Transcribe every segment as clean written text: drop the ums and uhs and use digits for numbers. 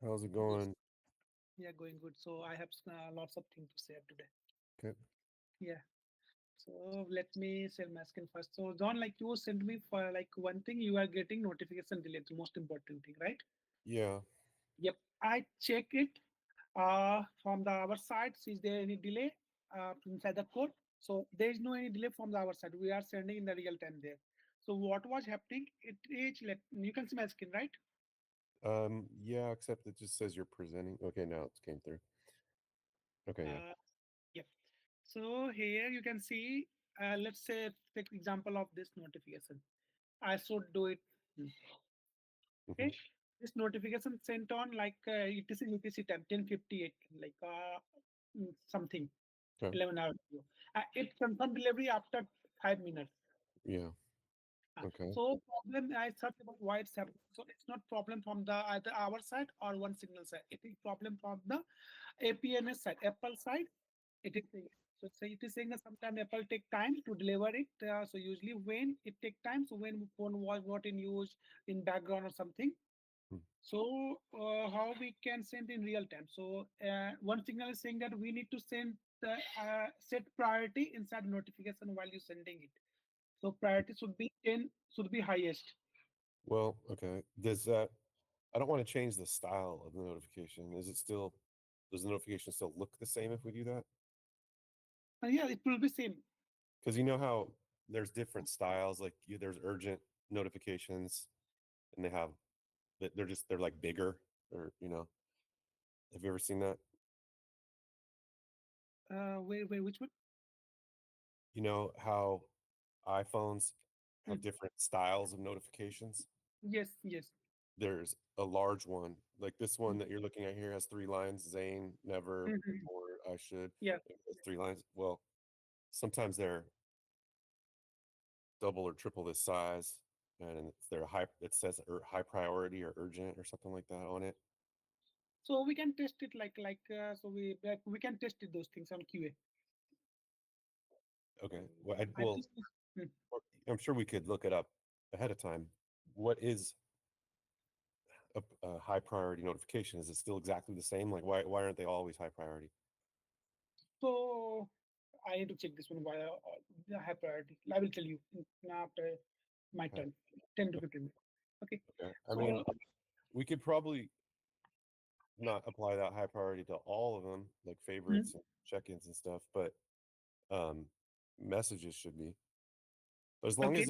How's it Yes. going? Yeah, going good. So I have lots of things to say today. Okay. Yeah. So let me share my screen first. So John, like you sent me for like one thing, you are getting notification delay, the most important thing, right? Yeah. Yep. I check it from the our side. Is there any delay inside the code? So there is no any delay from the our side. We are sending in the real time there. So what was happening? It is let you can see my screen, right? Yeah, except it just says you're presenting. Okay, now it came through. Okay, yeah. Uh, yep. So here you can see, let's say take example of this notification. I should do it. Hmm. Okay. This notification sent on like it is in UTC time 10:58, like something Okay. 11 hours ago. It confirmed delivery after 5 minutes. Yeah. Uh, Okay. so problem I search about why it's happening. So it's not problem from the either our side or one signal side. It is problem from the APNS side, Apple side. It is saying so. It is saying that sometimes Apple take time to deliver it. So usually when it take time, so when phone was not in use in background or something. Mm. So how we can send in real time? So one signal is saying that we need to send the set priority inside notification while you sending it. So priority should be 10, should be highest. Well, okay. Does that, I don't want to change the style of the notification. Is it still, does the notification still look the same if we do that? And yeah, it will be same. Because you know how there's different styles, like there's urgent notifications and they have, they're like bigger or, have you ever seen that? Where, which one? You know how iPhones Mm, have different styles of notifications? yes, yes. There's a large one. Like this Mm, one that you're looking at here has three lines. Zane, never, mhm. or I should. Yeah. It has three lines. Well, sometimes they're double or triple this size, and they're high. It says high priority or urgent or something like that on it. So we can test it so we can test it those things on QA. Okay. Well, I think. Mm. I'm sure we could look it up ahead of time. What is a high priority notification? Is it still exactly the same? Like, why aren't they always high priority? So I need to check this one via the high priority. I will tell you after my Okay. turn, 10 to 15 minutes. Okay. Okay. I So mean, we could probably not apply that high priority to all of them, like mm, favorites and check-ins and stuff, but um, messages should be. But as long okay. as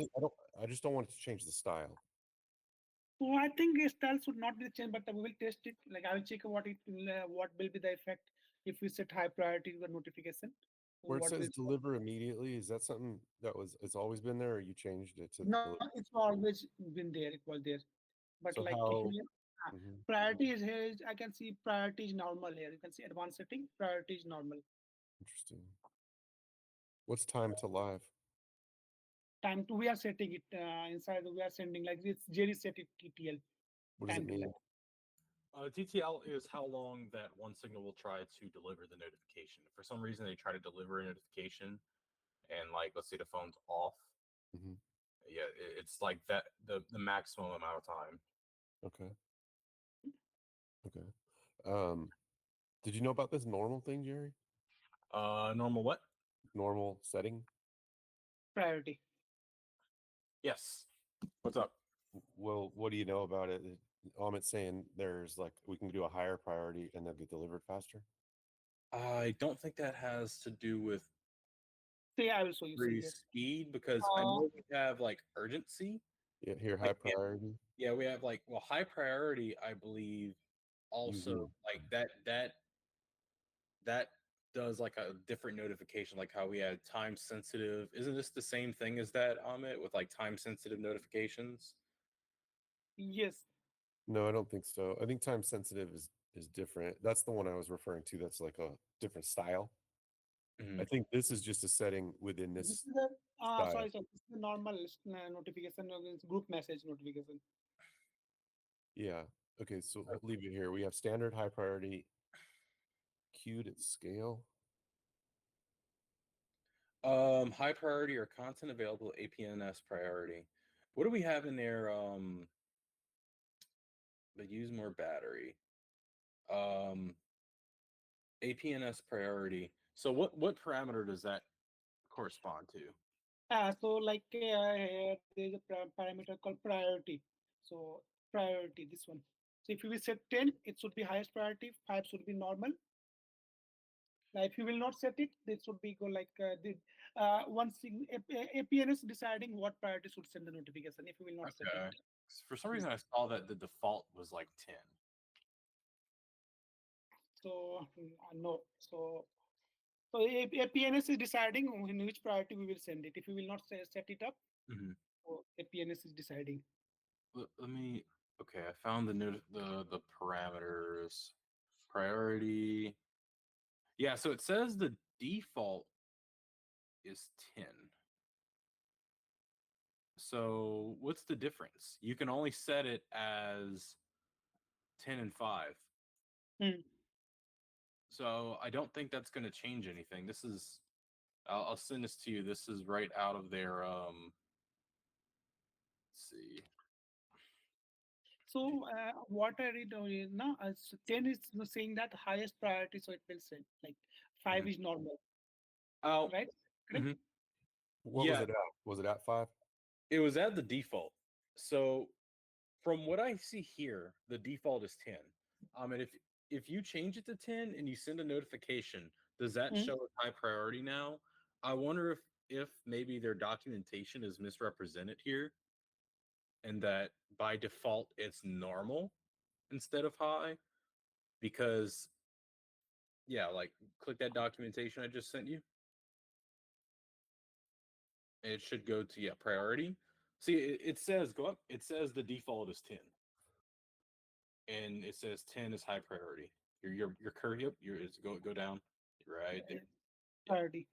I just don't want it to change the style. So I think style should not be changed, but we will test it. Like I will check what will be the effect if we set high priority the notification. So Where it what says will deliver immediately, is that something that it's always been there, or you changed it to no? deliver? It's always been there. It was there, but So like how? here, Mhm. priority is here. I can see priority is normal here. You can see advanced setting. Priority is normal. Interesting. What's time to live? Time to we are setting it inside. We are sending like this. Jerry set it TTL What does it time to mean? live. TTL is how long that one signal will try to deliver the notification. If for some reason they try to deliver a notification and like let's say the phone's off, Hmm. yeah, it's like that the maximum amount of time. Okay. Okay. Um, did you know about this normal thing, Jerry? Normal what? Normal setting. Priority. Yes. What's up? Well, what do you know about it? Amit's saying there's like we can do a higher priority and they'll get delivered faster. I don't think that has to do with See, I will show you. See free here. speed because I Uh, know we have like urgency. Yeah, here high Like priority. yeah, we have like well high priority. I believe also UV. like that does like a different notification, like how we had time sensitive. Isn't this the same thing as that, Amit, with like time sensitive notifications? yes. No, I don't think so. I think time sensitive is different. That's the one I was referring to. That's like a different style. I Mhm. think this is just a setting within This this is a style. sorry, sorry. This is the normal notification, group message notification. Yeah. Okay, so we'll leave it here. We have standard, high priority, queued at scale. High priority or content available APNS priority. What do we have in there? They use more battery. Um, APNS priority. So what parameter does that correspond to? So like here there's a parameter called priority. So priority, this one. So if you will set 10, it should be highest priority, 5 should be normal. Now, if you will not set it, this should be go like the APN is deciding what priority should send the notification if you will not set it. Okay. For some Mm. reason, I saw that the default was like 10. So no. So APNS is deciding in which priority we will send it. If you will not set it up, Mhm. so APNS is deciding. Let me. Okay, I found the parameters. Priority. Yeah, so it says the default is 10. So what's the difference? You can only set it as 10 and 5. Mm. So I don't think that's going to change anything. This is I'll send this to you. This is right out of their let's see. So what I read now, 10 is saying that highest priority, so it will send like 5 Mhm. is normal, Oh, right? Correct? mhm. What was Yeah, it at? Was it at 5? it was at the default. So from what I see here, the default is 10. And if you change it to 10 and you send a notification, does that Mm. show as high priority now? I wonder if maybe their documentation is misrepresented here and that by default it's normal instead of high because yeah, like click that documentation I just sent you. It should go to yeah, priority. See, it says go up. It says the default is 10. And it says 10 is high priority. Your curve, yep, is go down right there. Yeah. Priority,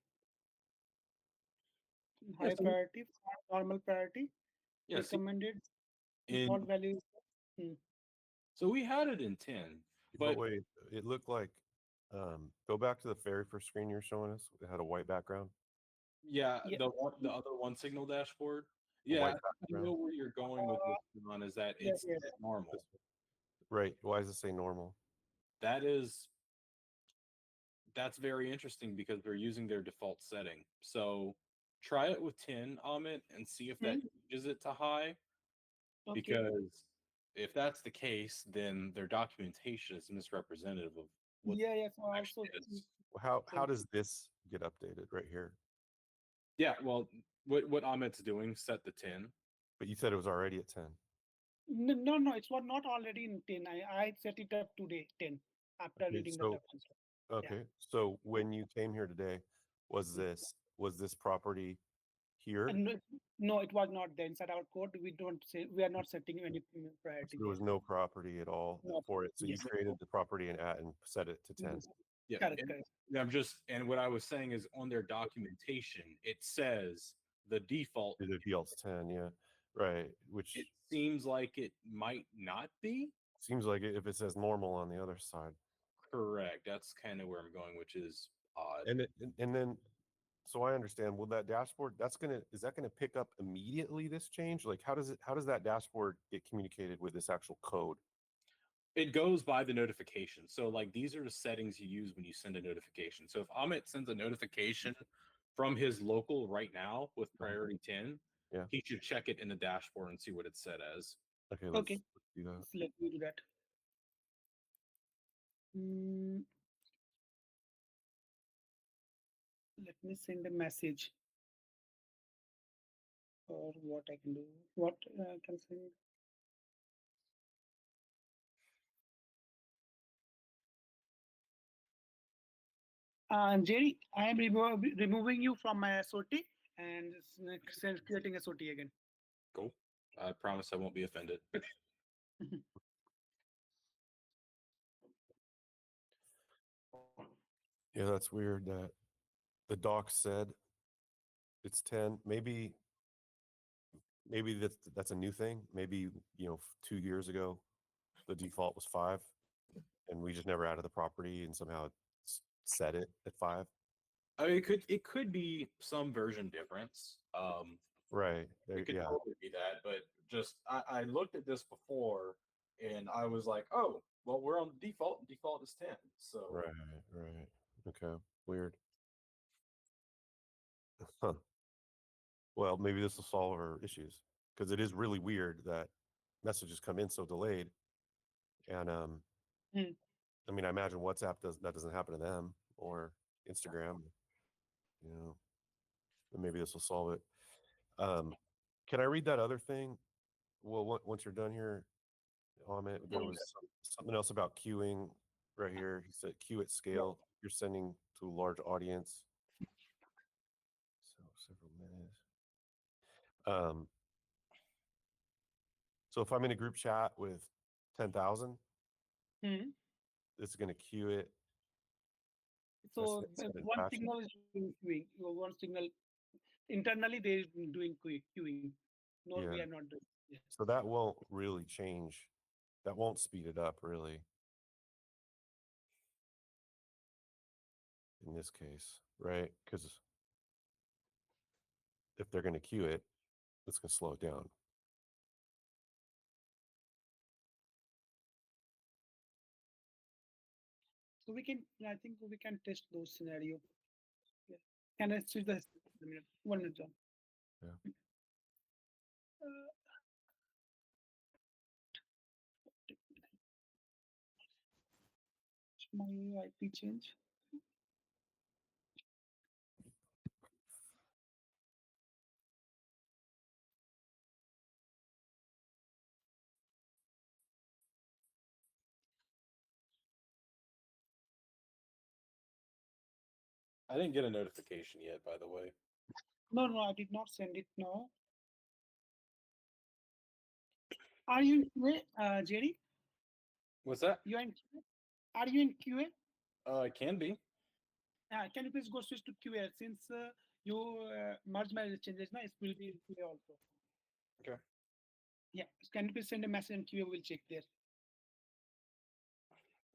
Yeah, high so priority, normal priority, yeah, see recommended, in default value. Mm. so we had it in 10, But but wait, it looked like go back to the very first screen you're showing us. It had a white background. yeah, Yeah. the other one signal dashboard. A Yeah, I white think I background. know where you're going with this one is that Yeah, it's yeah. normal. This Right. Why does it say normal? That is that's very interesting because they're using their default setting. So try it with 10, Amit, and see if that Mm. changes it to high. Okay. Because if that's the case, then their documentation is misrepresentative of what Yeah, yeah. So also, actually is. How so does this get updated right here? Yeah, well, what Amit's doing, set the 10. But you said it was already at 10. no, it's not already in 10. I set it up today, 10, after Okay, reading the so document. Yeah. okay. So when you came here today, was this property here? And no, it was not there inside our code. We don't say we are not setting any So priority there there. was no property at all No. for it. So you Yes. created the property and set it to 10. Yes. Yeah, Correct. and Correct. I'm just and what I was saying is on their documentation, it says the default. The default's 10, yeah. Right. Which It seems like it might not be seems like if it says normal on the other side. correct. That's kind of where I'm going, which is odd. And then so I understand. Will that dashboard is that gonna pick up immediately this change? Like how does that dashboard get communicated with this actual code? It goes by the notification. So, like, these are the settings you use when you send a notification. So, if Amit sends a notification from his local right now with Uh-huh. priority 10, Yeah. he should check it in the dashboard and see what it's set as. Okay, Okay. let's do that. So let me do that. Mm, let me send a message or what I can do. What I can send. Jerry, I am removing you from my SOT and creating SOT again. Cool. I promise I won't be offended. Yeah, that's weird that the doc said it's 10. Maybe that's a new thing. Maybe, 2 years ago the default was 5 and we just never added the property and somehow set it at 5. I mean, it could be some version difference. Right. There, It could yeah. totally be that, but just I looked at this before and I was like, oh, well, we're on the default. Default is 10. So Right, right. Okay, weird. Huh. Well, maybe this will solve our issues because it is really weird that messages come in so delayed. And Hmm. I mean, I imagine WhatsApp doesn't happen to them or Instagram. You know, and maybe this will solve it. Um, can I read that other thing? Well, once you're done here, Amit, there was something else about queuing right here. He said queue at scale. You're sending to a large audience. So several minutes. Um, so if I'm in a group chat with 10,000, Hmm. it's going to queue it. So Send it one faster. signal is doing queuing. One signal internally they doing queuing. No, we are Yeah. not doing. Yeah. So that won't really change. That won't speed it up really in this case, right? Because if they're going to queue it, it's going to slow it down. So we can. I think we can test those scenario. Yeah. Can I switch the 1 minute? 1 minute, John. Yeah. Uh, my IP change. I didn't get a notification yet, by the way. No, no, I did not send it now. Are you in QA, Jerry? What's that? You are in QA? Are you in QA? It can be. Can you please go switch to QA since you merge my changes now? It will be in QA also. Okay. Yeah. Can you please send a message and QA will check there.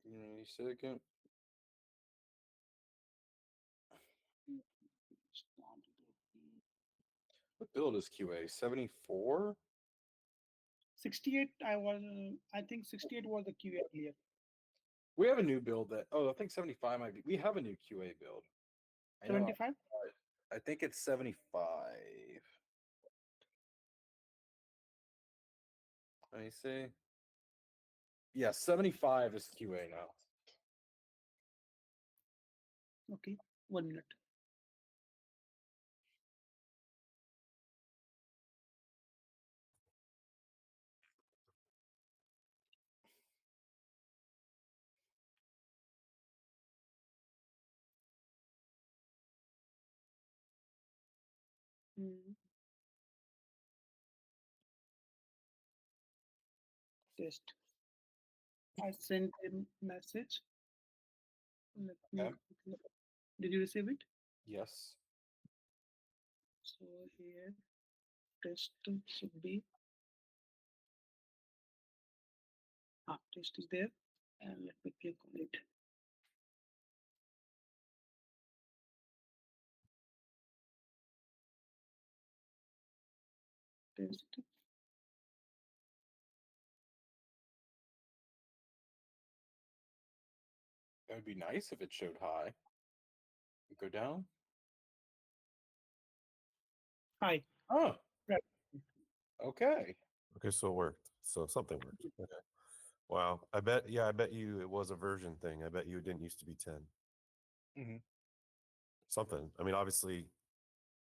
Give me a second. What build is QA? 74? 68. I think 68 was the QA earlier. We have a new build that. Oh, I think 75 might be. We have a new QA build. I know. 75. I think it's 75. Let me see. Yeah, 75 is QA now. Okay. 1 minute. Mm, test. I sent a message. Let me. Okay. Did you receive it? Yes. So here test should be. Test is there. And let me click on it. Test. It would be nice if it showed high. Go down. Hi. Oh, Right. okay. Okay, so it worked. So something worked. Okay. Wow. I bet you it was a version thing. I bet you it didn't used to be 10. Mm-hmm. Something. I mean, obviously,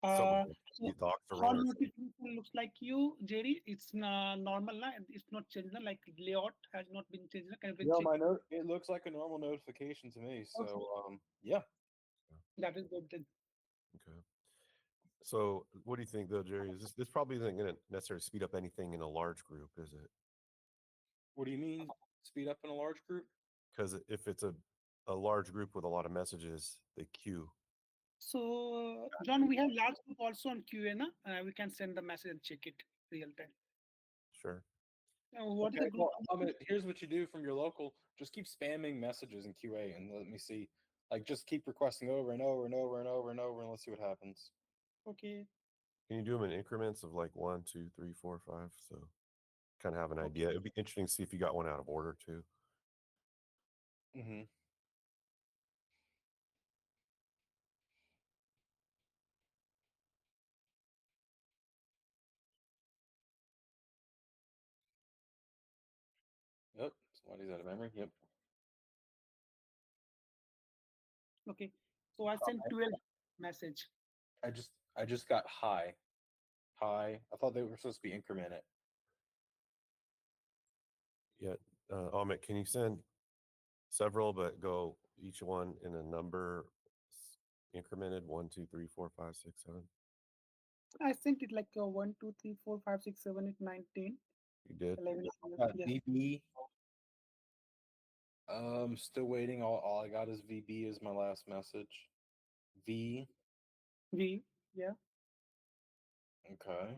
something. Uh, so The docs are all running. notification looks like you, Jerry. It's normal now. It's not changed now. Like layout has not been changed now. Can you please Yeah, check? my note. It looks like a normal notification to me. So, Okay. yeah. That is good then. Okay. So, what do you think, though, Jerry? Is this probably isn't going to necessarily speed up anything in a large group, is it? What do you mean? Speed up in a large group? Because if it's a large group with a lot of messages, they queue. So, John, we have large group also on QA na? We can send the message and check it real time. Sure. What is Okay. the group? Well, here's what you do from your local. Just keep spamming messages in QA and let me see. Like, just keep requesting over and over and over and over and over, and let's see what happens. Okay. Can you do them in increments of like 1, 2, 3, 4, 5? So kind of have an Okay. idea. It'd be interesting to see if you got one out of order too. Mm-hmm. Yep. Somebody's out of memory. Yep. Okay. So I sent 12 message. I just got high. High. I thought they were supposed to be incremented. Yeah, Amit, can you send several, but go each one in a number incremented 1, 2, 3, 4, 5, 6, 7? I sent it like 1, 2, 3, 4, 5, 6, 7, 8, 9, 10, You did. 11, 12. Yes. VB. Still waiting. All I got is VB is my last message. V. V. Yeah. Okay.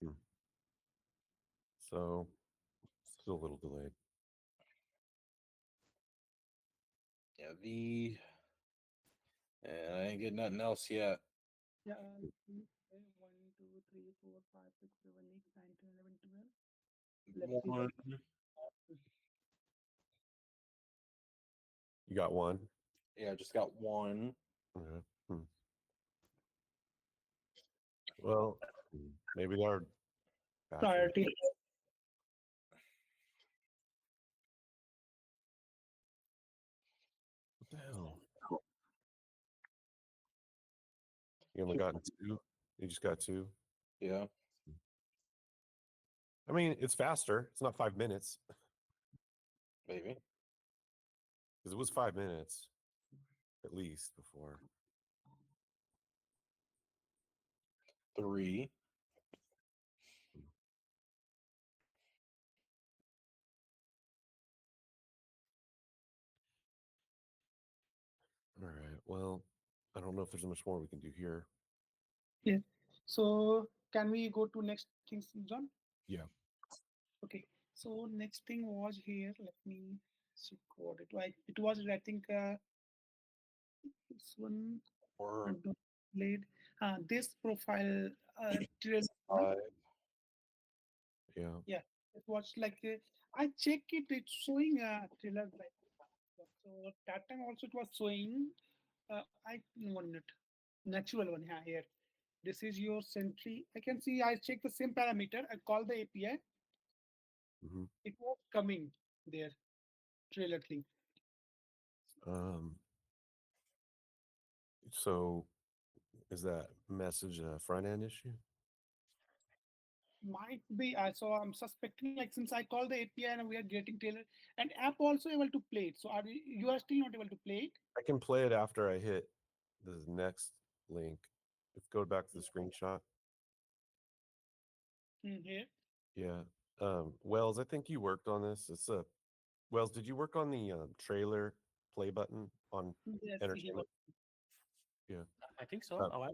Hmm. So still a little delayed. Yeah, V. And I ain't getting nothing else yet. Yeah. 1, 2, 3, 4, 5, 6, 7, 8, 9, 10, 11, 12. Let's see One. what. You got one. Yeah, I just got one. Okay. Hmm. Well, maybe they are bad for you. Priority. What the hell? You only gotten two. You just got two. Yeah. I mean, it's faster. It's not 5 minutes Maybe. because it was 5 minutes at least before. 3. All right. Well, I don't know if there's much more we can do here. Yeah. So can we go to next things, John? Yeah. Okay. So next thing was here. Let me see what it was. It was I think this one Or played. This profile trail one. 5. Yeah. Yeah. It was like I check it. It's showing trailer like so that time also it was showing. I 1 minute natural one here. This is your sentry. I can see I check the same parameter. I call the API. Hmm. It was coming there trailer link. Um. So is that message a front end issue? Might be. So I'm suspecting like since I call the API and we are getting trailer and app also able to play it. So you are still not able to play it? I can play it after I hit the next link. If go back to the screenshot. Here. Yeah. Wells, I think you worked on this. It's a Wells. Did you work on the trailer play button on Yes, he was. entertainment? Yeah. I think so. Uh, Oh,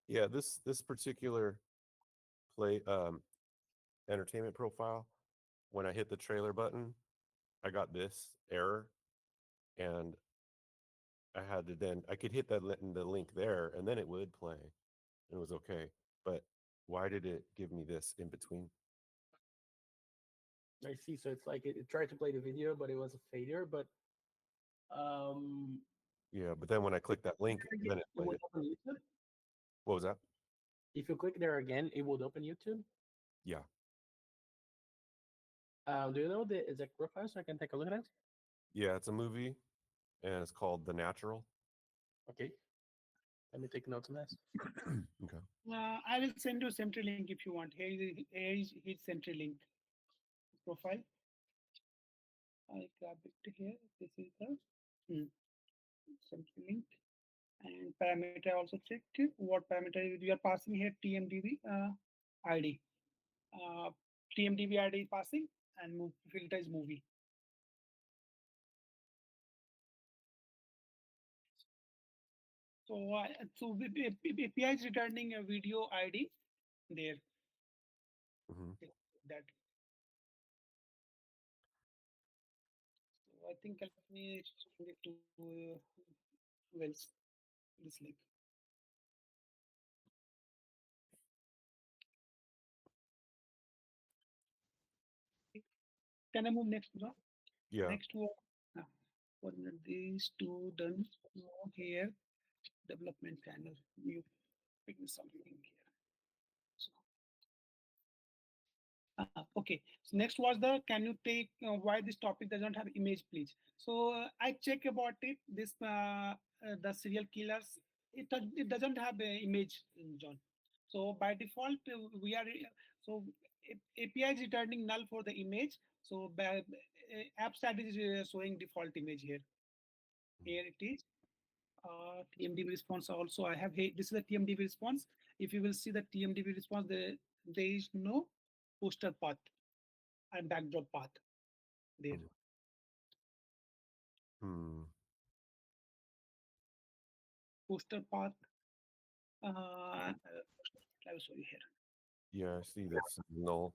yeah. This particular play entertainment profile. When I hit the trailer button, I got this error, and I had to then I could hit the link there, and then it would play, and it was okay. But why did it give me this in between? I see. So it's like it tried to play the video, but it was a failure. But um, Yeah, but then when I clicked that link, then it it played would it. open YouTube. What was that? If you click there again, it would open YouTube. Yeah. Do you know the exact profile so I can take a look at it? Yeah, it's a movie, and it's called The Natural. Okay, let me take notes on this. Okay. I will send you a sentry link if you want. Here is his sentry link profile. I grab it here. This is the sentry link. And parameter I also checked it. What parameter you are passing here? TMDB ID. Uh, TMDB ID passing and filter is movie. So API is returning a video ID there. Hmm. That. So I think let me send it to Wells. This link. Can I move next, John? Yeah. Next one. uh, One of these two done. Now here, development panel. You pick something here. So, okay. So next was the can you take why this topic doesn't have image, please. So I check about it. This the serial killers. It doesn't have a image, John. So by default we are so API is returning null for the image. So app stat is showing default image here. Here it is. TMDB response also I have. Hey, this is the TMDB response. If you will see the TMDB response, there is no poster path and backdrop path there. Hmm. Hmm. Poster path. I'm sorry here. Yeah, I see that's null.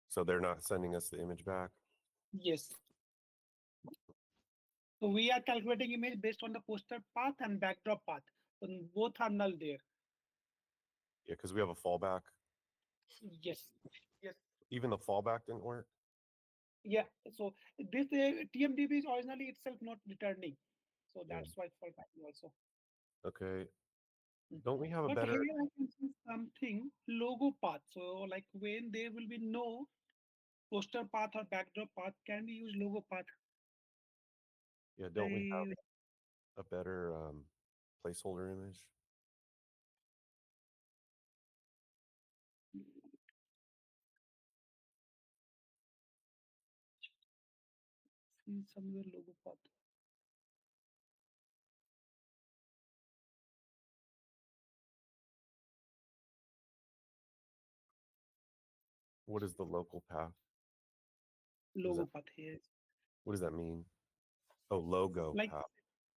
So they're not sending us the image back. Yes. So we are calculating image based on the poster path and backdrop path. So both are null there. Yeah, because we have a fallback. Yes. Yes. Even the fallback didn't work. Yeah. So this TMDB is originally itself not returning. So Yeah. that's why fallback also. Okay. Mm. Don't we have a But better? here I can see something logo path. So like when there will be no poster path or backdrop path, can we use logo path? Yeah, don't we have I a better placeholder image? see somewhere logo path. What is the local path? Logo path here. What does that mean? Oh, logo Like path.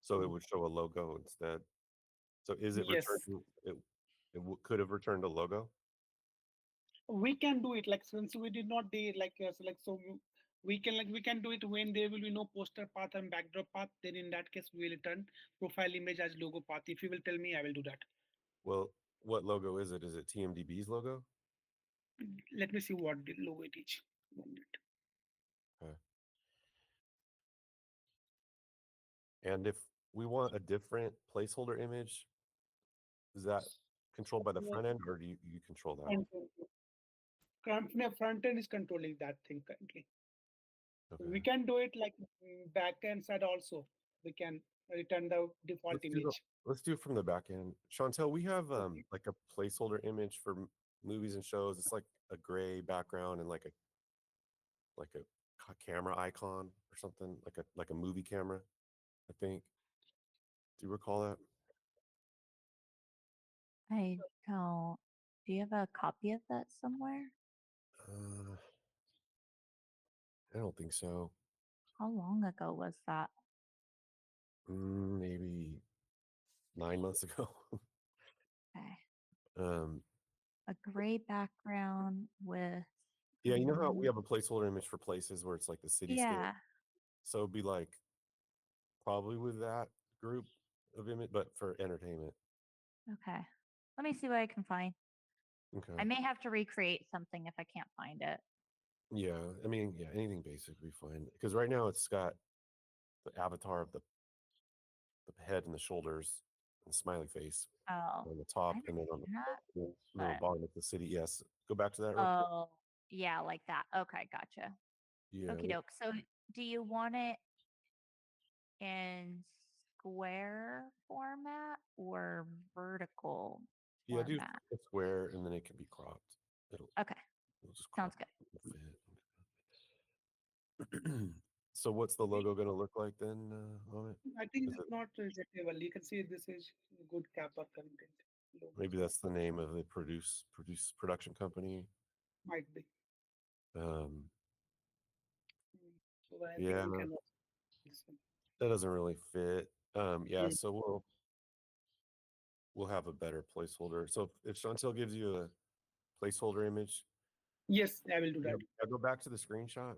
So it would show a logo instead. So is it yes, returning? Could have returned a logo. we can do it. Like since we did not do like so like so we can do it when there will be no poster path and backdrop path. Then in that case we will return profile image as logo path. If you will tell me, I will do that. Well, what logo is it? Is it TMDB's logo? Let me see what the logo it is. 1 minute. Okay. And if we want a different placeholder image, is that controlled by the front end, or do you control that? Front end is controlling that thing currently. Okay. We can do it like back end side also. We can return the default image. Let's do it from the back end. Chantel, we have Okay. like a placeholder image for movies and shows. It's like a gray background and like a camera icon or something, like a movie camera, I think. Do you recall that? I don't. Do you have a copy of that somewhere? Uh, I don't think so. How long ago was that? Maybe 9 months ago. Okay. um, A gray background with. yeah, you know how we have a placeholder image for places where it's like the cityscape. Yeah. So it'd be like probably with that group of image, but for entertainment. Okay. Let me see what I can find. Okay. I may have to recreate something if I can't find it. Yeah, I mean, yeah, anything basic would be fine. Because right now it's got the avatar of the head and the shoulders and smiley face Oh, on the top, I've and then on seen that. the But bottom of the city. Yes, go back to that. Real quick. oh, yeah, like that. Okay, gotcha. Yeah, Okie doke. So, do you want it in square format or vertical yeah, do format? a square, and then it can be cropped. Okay, It'll just sounds crop good. and fit. So what's the logo going to look like then on it? I think Is it's it not readable. You can see this is good Kappa content. Logo maybe that's the name of the production company? might be. Um, So I think yeah, we can. This one. that doesn't really fit. Yeah, Mm. so we'll have a better placeholder. So if Chantel gives you a placeholder image, Yes, I will do that. yeah, go back to the screenshot.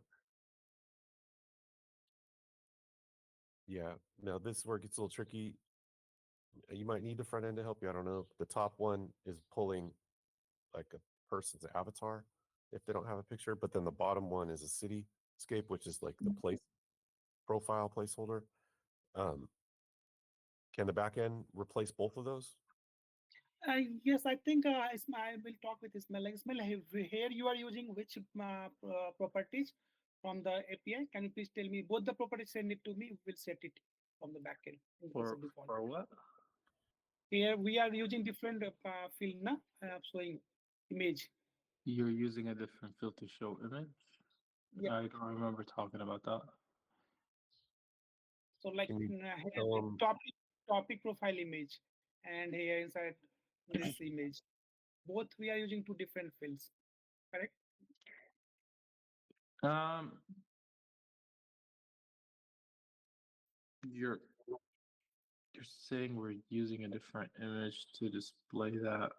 Yeah, now this is where it gets a little tricky. You might need the front end to help you. I don't know. The top one is pulling like person's avatar if they don't have a picture, but then the bottom one is a cityscape, which is like the place profile placeholder. Um, can the backend replace both of those? Yes, I think I will talk with Ismail. Like, Ismail, here you are using which properties from the API? Can you please tell me both the properties? Send it to me. We'll set it from the backend. As a default. For what? Here we are using different field na showing image. You're using a different field to show image? Yeah. I don't remember talking about that. So like Can you here tell the 'em- topic profile image, and here inside this image. Both we are using two different fields. Correct? Um, you're you're saying we're using a different image to display that.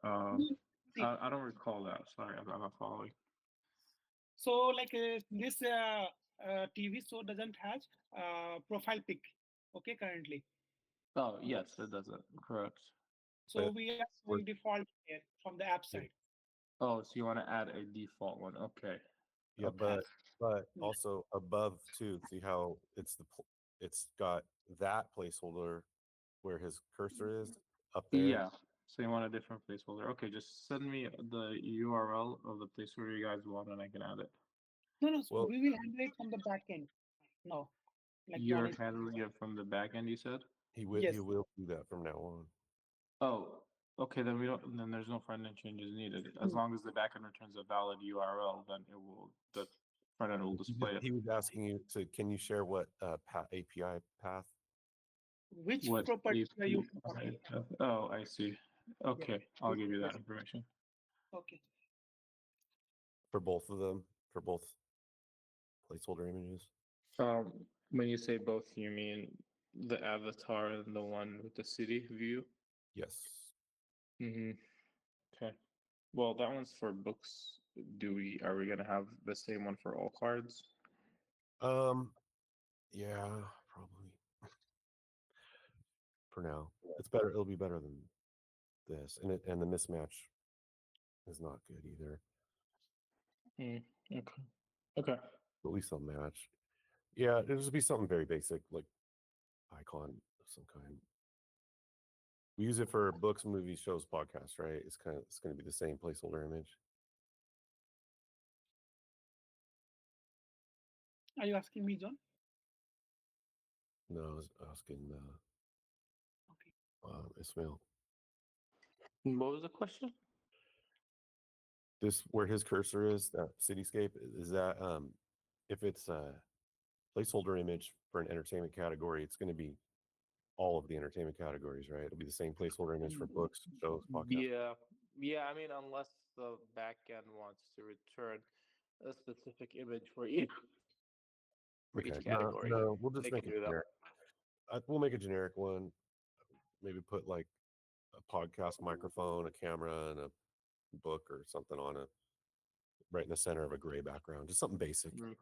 See, I don't recall that. Sorry, I'm not following. so like this TV show doesn't have profile pic. Okay, currently. Oh, yes, it doesn't. Correct. So but we are we're- showing default here from the app Yeah. side. Oh, so you want to add a default one? Okay. yeah, Okay. but Yeah. also above too. See how it's got that placeholder where his cursor is up there. Yeah. So you want a different placeholder? Okay, just send me the URL of the place where you guys want, and I can add it. No, so Well, we will handle it from the back end. No, like John You're is. handling it from the back end, you said? he Yes. will do that from now on. Oh, okay. Then we don't. Then there's no front end changes needed. As long as the backend returns a valid URL, then it will. The front end will display it. He was asking you to, can you share what API path? Which What properties are you talking? API? Oh, I see. Okay, I'll give you that Yes. information. Okay. For both of them, for both placeholder images. When you say both, you mean the avatar and the one with the city view? Yes. Mm-hmm. Okay. Well, that one's for books. Are we gonna have the same one for all cards? Yeah, probably. For now, it's better. It'll be better than this, and the mismatch is not good either. Okay. Okay. At least they'll match. Yeah, it'll just be something very basic, like icon of some kind. We use it for books, movies, shows, podcasts, right? It's going to be the same placeholder image. Are you asking me, John? No, I was asking Okay. Ismail. What was the question? This where his cursor is, that cityscape, is that if it's a placeholder image for an entertainment category, it's going to be all of the entertainment categories, right? It'll be the same placeholder image for books, shows, podcasts. Yeah. I mean, unless the backend wants to return a specific image for each Okay. category, No, we'll just they make can it do that. generic. We'll make a generic one. Maybe put like a podcast microphone, a camera, and a book or something on it, right in the center of a gray background. Just something basic. Mm.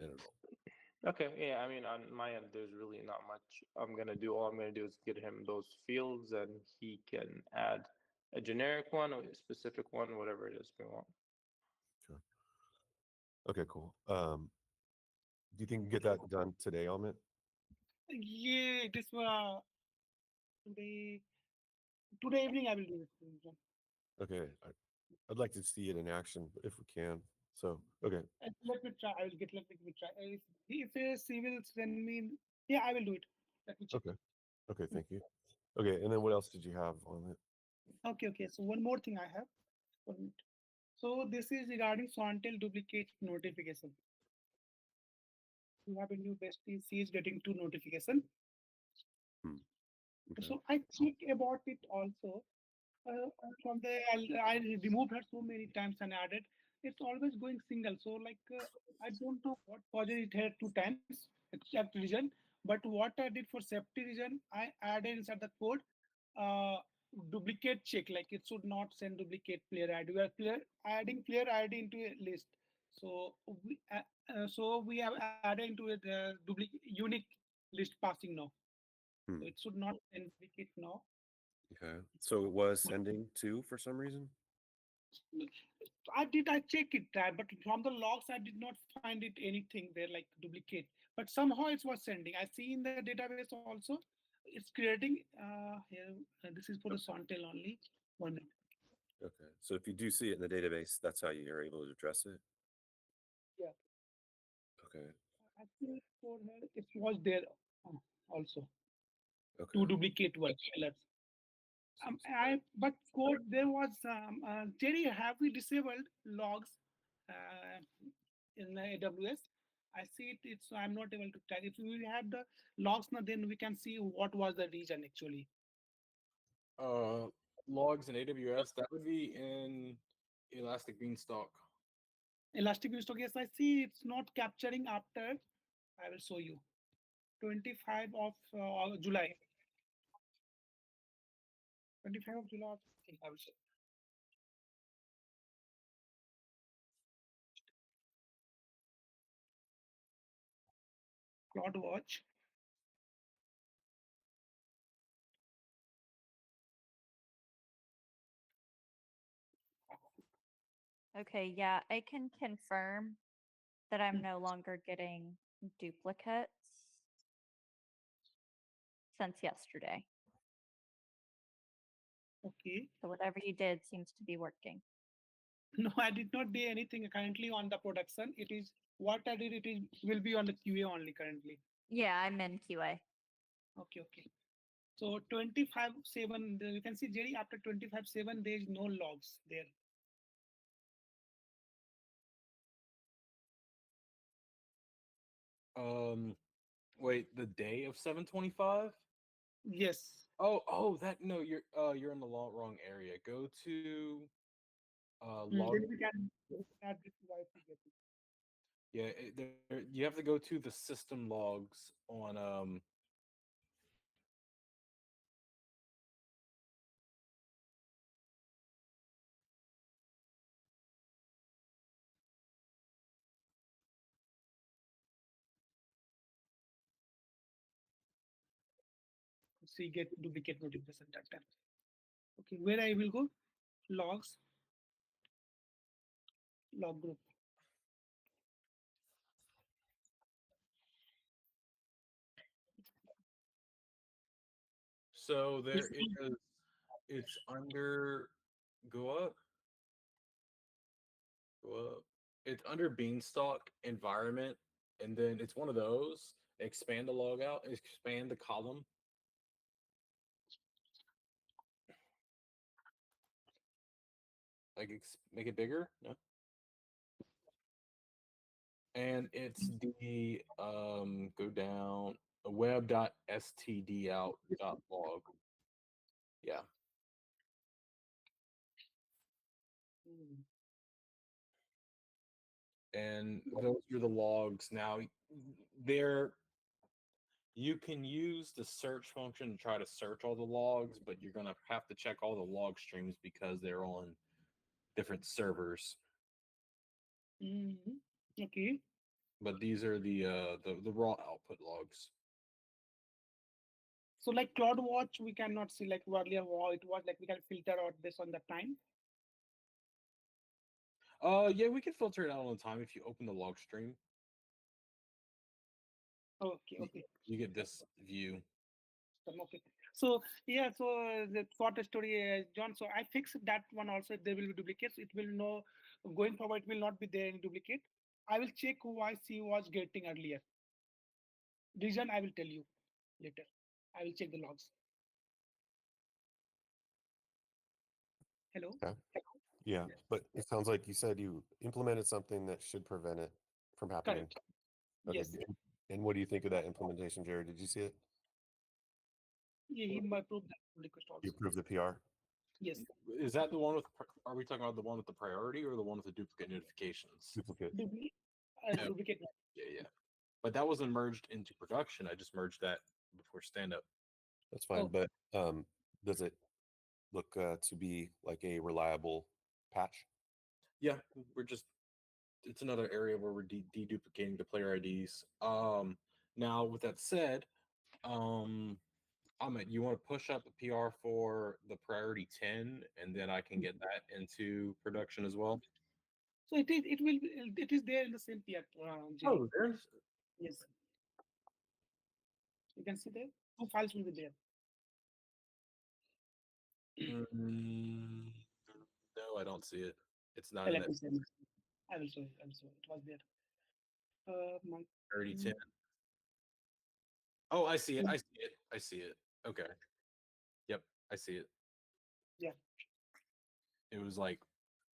I don't know. Okay, yeah. I mean, on my end, there's really not much I'm gonna do. All I'm gonna do is get him those fields, and he can add a generic one or a specific one, whatever it is we want. Sure. Okay, cool. Do you think you can get that done today, Amit? Yeah, it is today. Today evening I will do it. John. Okay, I'd like to see it in action if we can. So, okay, Let me try. I will get. Let me try. If he will send me, yeah, I will do it. Let me check. okay, thank you. Okay, and then what else did you have on it? Okay. So one more thing I have. 1 minute. So this is regarding Swantel duplicate notification. You have a new bestie. She is getting two notification. Okay. So I think about it also. From the I removed her so many times and added. It's always going single. So like I don't know what causes it here two times except reason. But what I did for safety reason, I added inside the code uh, duplicate check. Like it should not send duplicate player ID. We are adding player ID into a list. So we have added into it duplicate unique list passing now. So Hmm. it should not send duplicate now. Okay. So it was sending two for some reason? I check it that, but from the logs I did not find it anything there like duplicate. But somehow it was sending. I see in the database also, it's creating here. This is for the Sontel only. 1 minute. Okay. So if you do see it in the database, that's how you're able to address it. Yeah. Okay. I think for her it was there also Okay. two duplicate words. But code there was Jerry, have we disabled logs uh, in the AWS? I see it. It's I'm not able to tell. If we have the logs now, then we can see what was the region actually. Logs in AWS, that would be in Elastic Beanstalk. Elastic Beanstalk. Yes, I see. It's not capturing after. I will show you. 25 of July. 25 of July. I think I will show. CloudWatch. Okay, yeah, I can confirm that I'm no longer getting duplicates since yesterday. Okay. So whatever you did seems to be working. No, I did not do anything currently on the production. It is what I did. It is will be on the QA only currently. Yeah, I'm in QA. Okay, okay. So 25/7, you can see Jerry after 25/7, there is no logs there. Wait, the day of 725? Yes. Oh, that no, you're in the wrong area. Go to log. Then we can add this YP get it. Yeah, you have to go to the system logs on See get duplicate notification that time. Okay, where I will go? Logs, log group. so there is it's under go up. Go up. It's under Beanstalk environment, and then it's one of those. Expand the log out, expand the column. Like make it bigger. No. And it's the go down web.stdout.log. Yeah. Mm. And those are the logs. Now they're you can use the search function to try to search all the logs, but you're gonna have to check all the log streams because they're on different servers. Okay. But these are the raw output logs. So like CloudWatch, we cannot see like earlier how it was like we can filter out this on the time. Yeah, we can filter it out on time if you open the log stream. Okay, okay. You get this view. Okay. So yeah, so the for the story, John. So I fixed that one also. There will be duplicates. It will no going forward. It will not be there any duplicate. I will check who I see was getting earlier. Reason I will tell you later. I will check the logs. Hello. Okay. Yeah, but it sounds like you said you implemented something that should prevent it from happening. Correct. Okay. Yes. And what do you think of that implementation, Jared? Did you see it? Yeah, he might approve that request also. You approved the PR? Yes. Is that the one with? Are we talking about the one with the priority or the one with the duplicate notifications? Duplicate. Duplicate. Yeah. Duplicate. Yeah. But that wasn't merged into production. I just merged that before stand up. That's fine, Oh. but does it look to be like a reliable patch? Yeah, we're just it's another area where we're deduplicating the player IDs. Now with that said, Amit, you want to push up the PR for the priority 10, and then I can get that into production as well. So it will it is there in the same PR. Oh, there's Yes, you can see there. Two files will be there. mm, no, I don't see it. It's not in Let that me see. I will show you. I will show you. It was there. My, 3010. Oh, I see it. I see it. I see it. Okay. Yep, I see it. yeah. It was like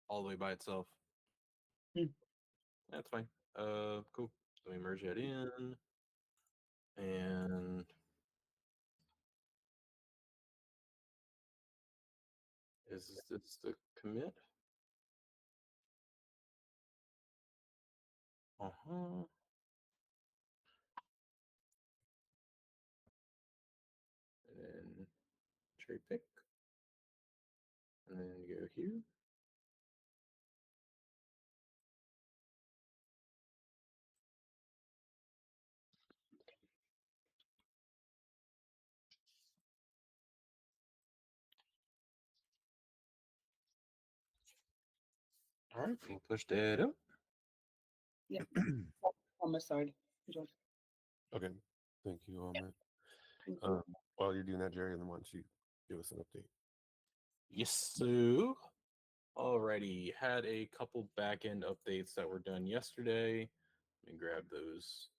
all the way by itself. Hmm. That's fine. Cool. Let me merge that in. And is this the commit? Uh-huh. And then cherry pick. And then you go here. All right, we'll push that up. Yeah. On my side. It was- Okay. Thank you, Ahmed. Thank you. While you're doing that, Jerry, then why don't you give us an update? Yes, so alrighty. Had a couple backend updates that were done yesterday. Let me grab those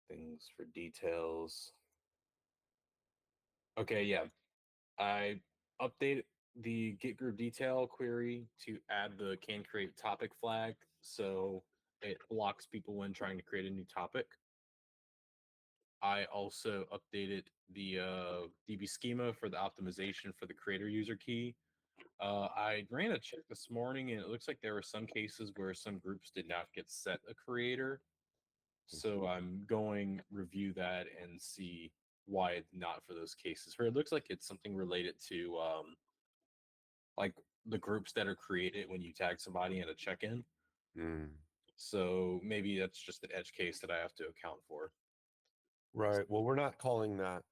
things for details. Okay, yeah. I updated the get group detail query to add the can create topic flag so it blocks people when trying to create a new topic. I also updated the DB schema for the optimization for the creator user key. I ran a check this morning and it looks like there were some cases where some groups did not get set a creator. So I'm going review that and see why it's not for those cases. Where it looks like it's something related to like the groups that are created when you tag somebody in a check-in. Mm. So maybe that's just an edge case that I have to account for. Right. Well, we're not calling that.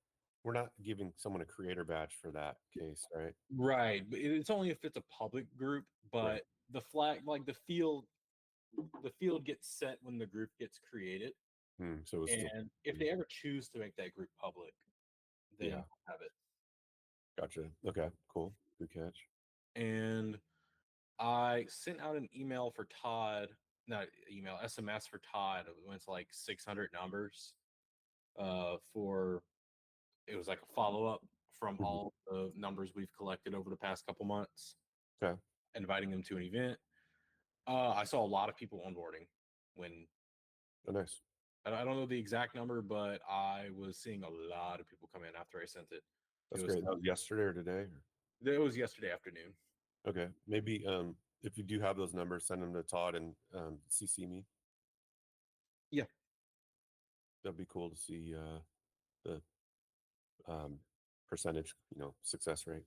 We're not giving someone a creator badge for that case, right? Right, but it's only if it's a public group. But Right. the flag, like the field gets set when the group gets created. So it's still. And if they ever choose to make that group public, then Yeah. we'll have it. Gotcha. Okay. Cool. Good catch. And I sent out an email for Todd, not email, SMS for Todd. It went to like 600 numbers. For it was like a follow up from Mhm. all the numbers we've collected over the past couple months, Okay. inviting them to an event. I saw a lot of people onboarding when Oh, nice. I don't know the exact number, but I was seeing a lot of people come in after I sent it. That's It was great. That was yesterday or today? it was yesterday afternoon. Okay. Maybe if you do have those numbers, send them to Todd and CC me. Yeah. That'd be cool to see the percentage, success rate.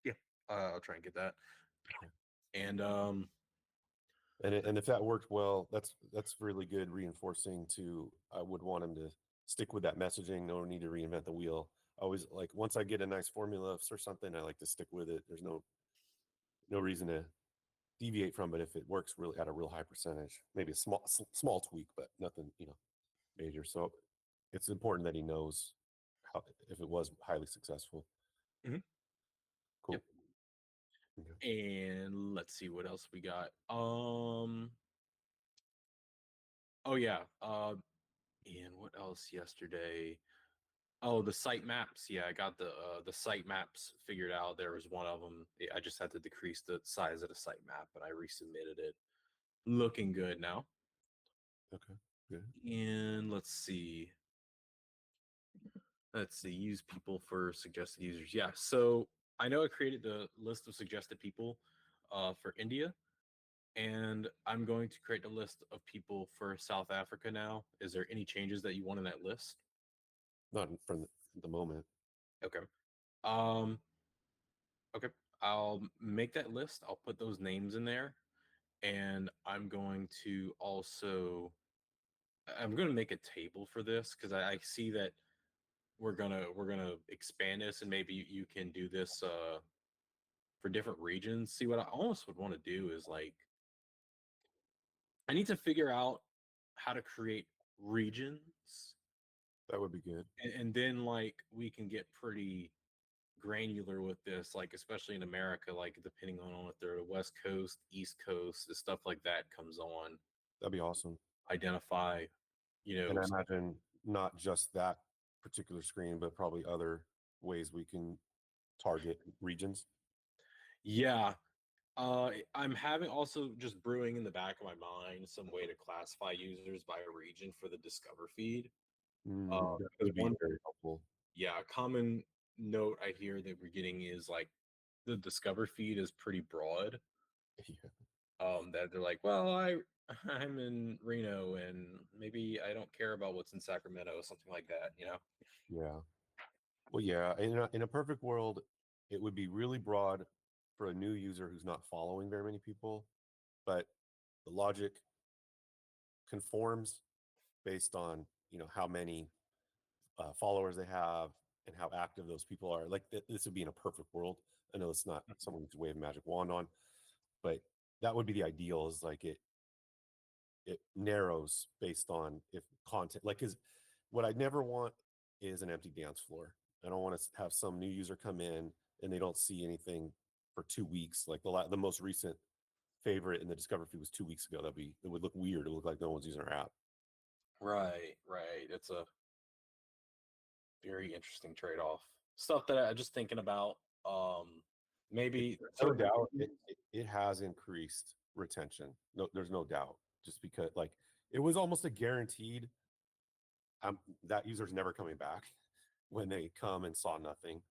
Yeah, I'll try and get that. Okay. And And if that worked well, that's really good reinforcing to. I would want him to stick with that messaging. No need to reinvent the wheel. I always like once I get a nice formula or something, I like to stick with it. There's no reason to deviate from it if it works really at a real high percentage. Maybe a small tweak, but nothing major. So it's important that he knows how if it was highly successful. Mhm. Cool. Yep. Okay. and let's see what else we got. Oh yeah. And what else yesterday? Oh, the site maps. Yeah, I got the site maps figured out. There was one of them. I just had to decrease the size of the site map, and I resubmitted it. Looking good now. Okay. Good. And let's see. Use people for suggested users. Yeah, so I know I created the list of suggested people for India, and I'm going to create a list of people for South Africa now. Is there any changes that you want in that list? Not from the moment. Okay. Um, okay. I'll make that list. I'll put those names in there, and I'm going to make a table for this because I see that we're gonna expand this, and maybe you can do this for different regions. See, what I almost would want to do is like I need to figure out how to create regions, That would be good. and then like we can get pretty granular with this, like especially in America, like depending on if they're the West Coast, East Coast, the stuff like that comes on. That'd be awesome. Identify, you know, And I imagine not just that particular screen, but probably other ways we can target regions. yeah. I'm having also just brewing in the back of my mind some way to classify users by region for the Discover feed. That Because would be one, very helpful. yeah, a common note I hear that we're getting is like the Discover feed is pretty broad. Yeah. That they're like, well, I'm in Reno and maybe I don't care about what's in Sacramento, something like that, you know? Yeah. Well, yeah. In a perfect world, it would be really broad for a new user who's not following very many people, but the logic conforms based on how many followers they have and how active those people are. Like this would be in a perfect world. I know it's not someone who's wave a magic wand on, but that would be the ideal. Is like it narrows based on if content like is what I never want is an empty dance floor. I don't want to have some new user come in and they don't see anything for 2 weeks. Like the most recent favorite in the Discover feed was 2 weeks ago. It would look weird. It would look like no one's using our app. Right, right. It's a very interesting trade-off. Stuff that I'm just thinking about. Maybe No certain doubt it has increased retention. No, there's no doubt. Just because like it was almost a guaranteed that user's never coming back when they come and saw nothing.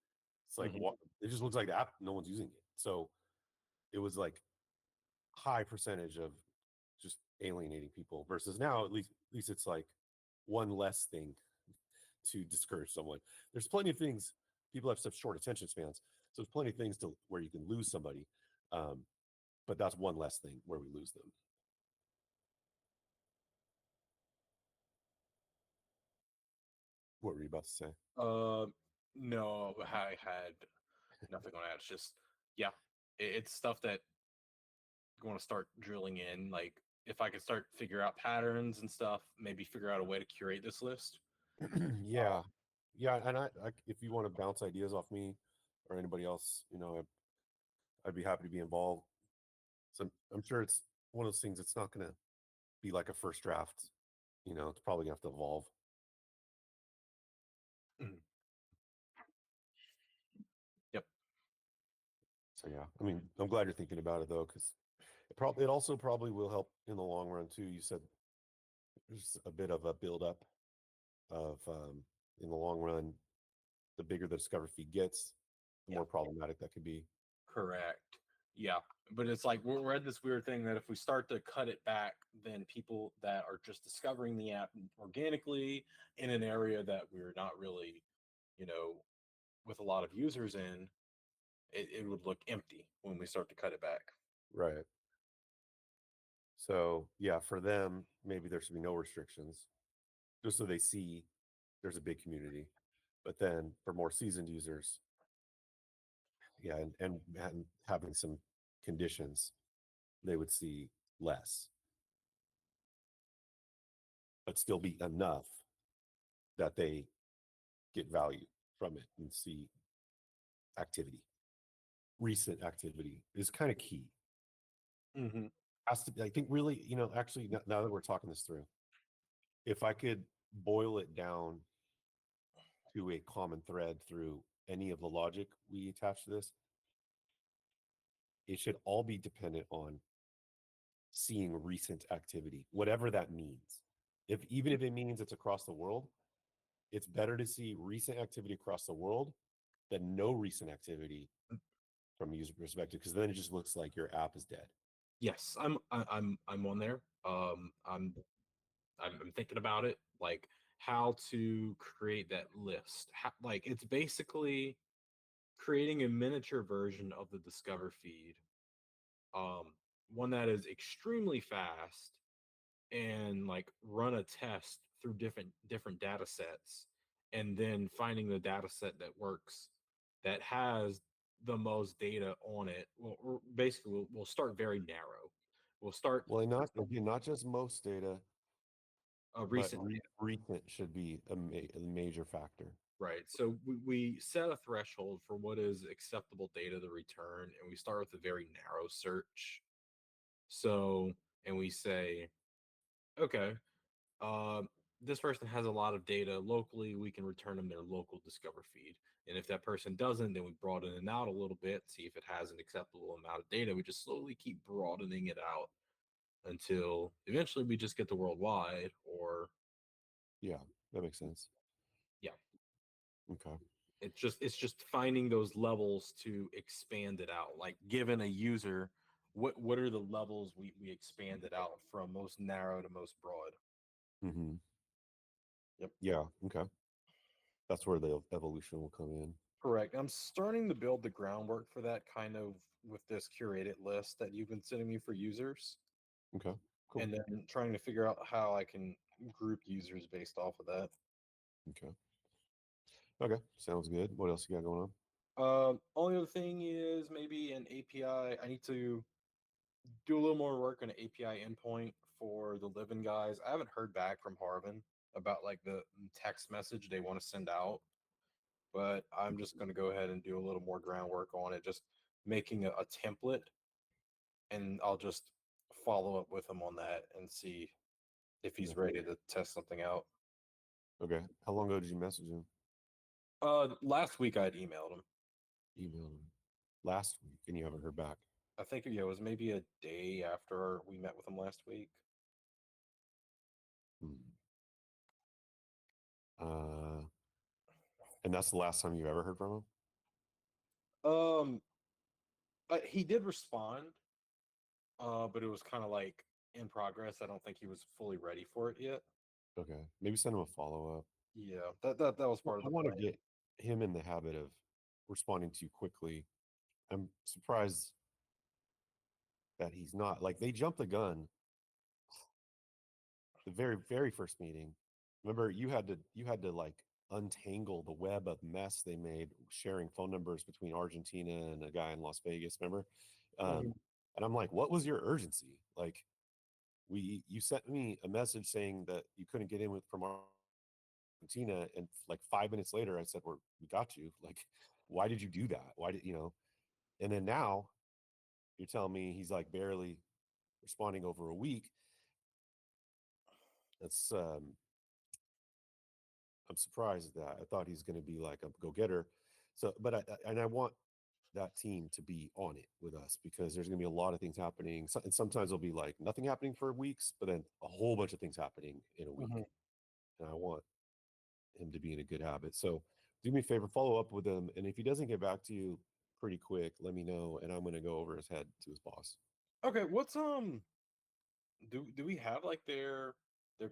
It's like Mhm. what it just looks like the app, no one's using it. So it was like high percentage of just alienating people versus now at least it's like one less thing to discourage someone. There's plenty of things people have such short attention spans. So there's plenty of things to where you can lose somebody. Um, but that's one less thing where we lose them. What were you about to say? Uh, no, I had nothing on that. It's just, yeah, it's stuff that I want to start drilling in. Like, if I could start figure out patterns and stuff, maybe figure out a way to curate this list. Yeah, yeah, and if you want to bounce ideas off me or anybody else, I'd be happy to be involved. So I'm sure it's one of those things. It's not going to be like a first draft. It's probably going to have to evolve. Mhm. Yep. So yeah, I mean, I'm glad you're thinking about it though, because it also probably will help in the long run too. You said there's a bit of a buildup of in the long run. The bigger the Discover feed gets, the Yeah. more problematic that could be. Correct. Yeah. But it's like we're at this weird thing that if we start to cut it back, then people that are just discovering the app organically in an area that we're not really, you know, with a lot of users in, it would look empty when we start to cut it back. Right. So yeah, for them, maybe there should be no restrictions, just so they see there's a big community. But then for more seasoned users, yeah, and having some conditions, they would see less, but still be enough that they get value from it and see activity. Recent activity is kind of key. Mm-hmm. Has to be, I think really, actually now that we're talking this through, if I could boil it down to a common thread through any of the logic we attach to this, it should all be dependent on seeing recent activity, whatever that means. Even if it means it's across the world, it's better to see recent activity across the world than no recent activity from a user perspective, because then it just looks like your app is dead. Yes, I'm on there. I'm thinking about it, like how to create that list. Like it's basically creating a miniature version of the Discover feed, um, one that is extremely fast and like run a test through different data sets, and then finding the data set that works, that has the most data on it. Well, or basically we'll start very narrow, We'll start Well, and not just most data, but recent. recent should be a major factor. Right. So we set a threshold for what is acceptable data to return, and we start with a very narrow search. So, and we say, okay, uh, this person has a lot of data locally. We can return them their local Discover feed. And if that person doesn't, then we broaden it out a little bit, see if it has an acceptable amount of data. We just slowly keep broadening it out until eventually we just get to worldwide, or Yeah, that makes sense. yeah, Okay. it's just finding those levels to expand it out. Like given a user, what are the levels we expand it out from most narrow to most broad? Mm-hmm. Yep. Yeah. Okay. That's where the evolution will come in. Correct. I'm starting to build the groundwork for that kind of with this curated list that you've been sending me for users, Okay. Cool. and then trying to figure out how I can group users based off of that. Okay. Okay. Sounds good. What else you got going on? Only other thing is maybe an API. I need to do a little more work on an API endpoint for the living guys. I haven't heard back from Harvin about like the text message they want to send out, but I'm just going to go ahead and do a little more groundwork on it, just making a template, and I'll just follow up with him on that and see if he's Okay. ready to test something out. Okay. How long ago did you message him? Last week I'd emailed him. Emailed him last week, and you haven't heard back. I think it was maybe a day after we met with him last week. Hmm. And that's the last time you've ever heard from him? Um, he did respond, but it was kind of like in progress. I don't think he was fully ready for it yet. Okay. Maybe send him a follow up. Yeah, that was part of I the want to plan. get him in the habit of responding to you quickly. I'm surprised that he's not. Like, they jumped the gun the very first meeting. Remember, you had to like untangle the web of mess they made sharing phone numbers between Argentina and a guy in Las Vegas. Remember? Mhm. And I'm like, what was your urgency? Like, you sent me a message saying that you couldn't get in with from Argentina, and like 5 minutes later, I said, we got you. Like, why did you do that? Why did you know? And then now you're telling me he's like barely responding over a week. That's I'm surprised at that. I thought he's going to be like a go getter. So, but I want that team to be on it with us, because there's going to be a lot of things happening. And sometimes there'll be like nothing happening for weeks, but then a whole bunch of things happening in a week. Mhm. And I want him to be in a good habit. So do me a favor, follow up with him. And if he doesn't get back to you pretty quick, let me know. And I'm going to go over his head to his boss. Okay, what's do we have like their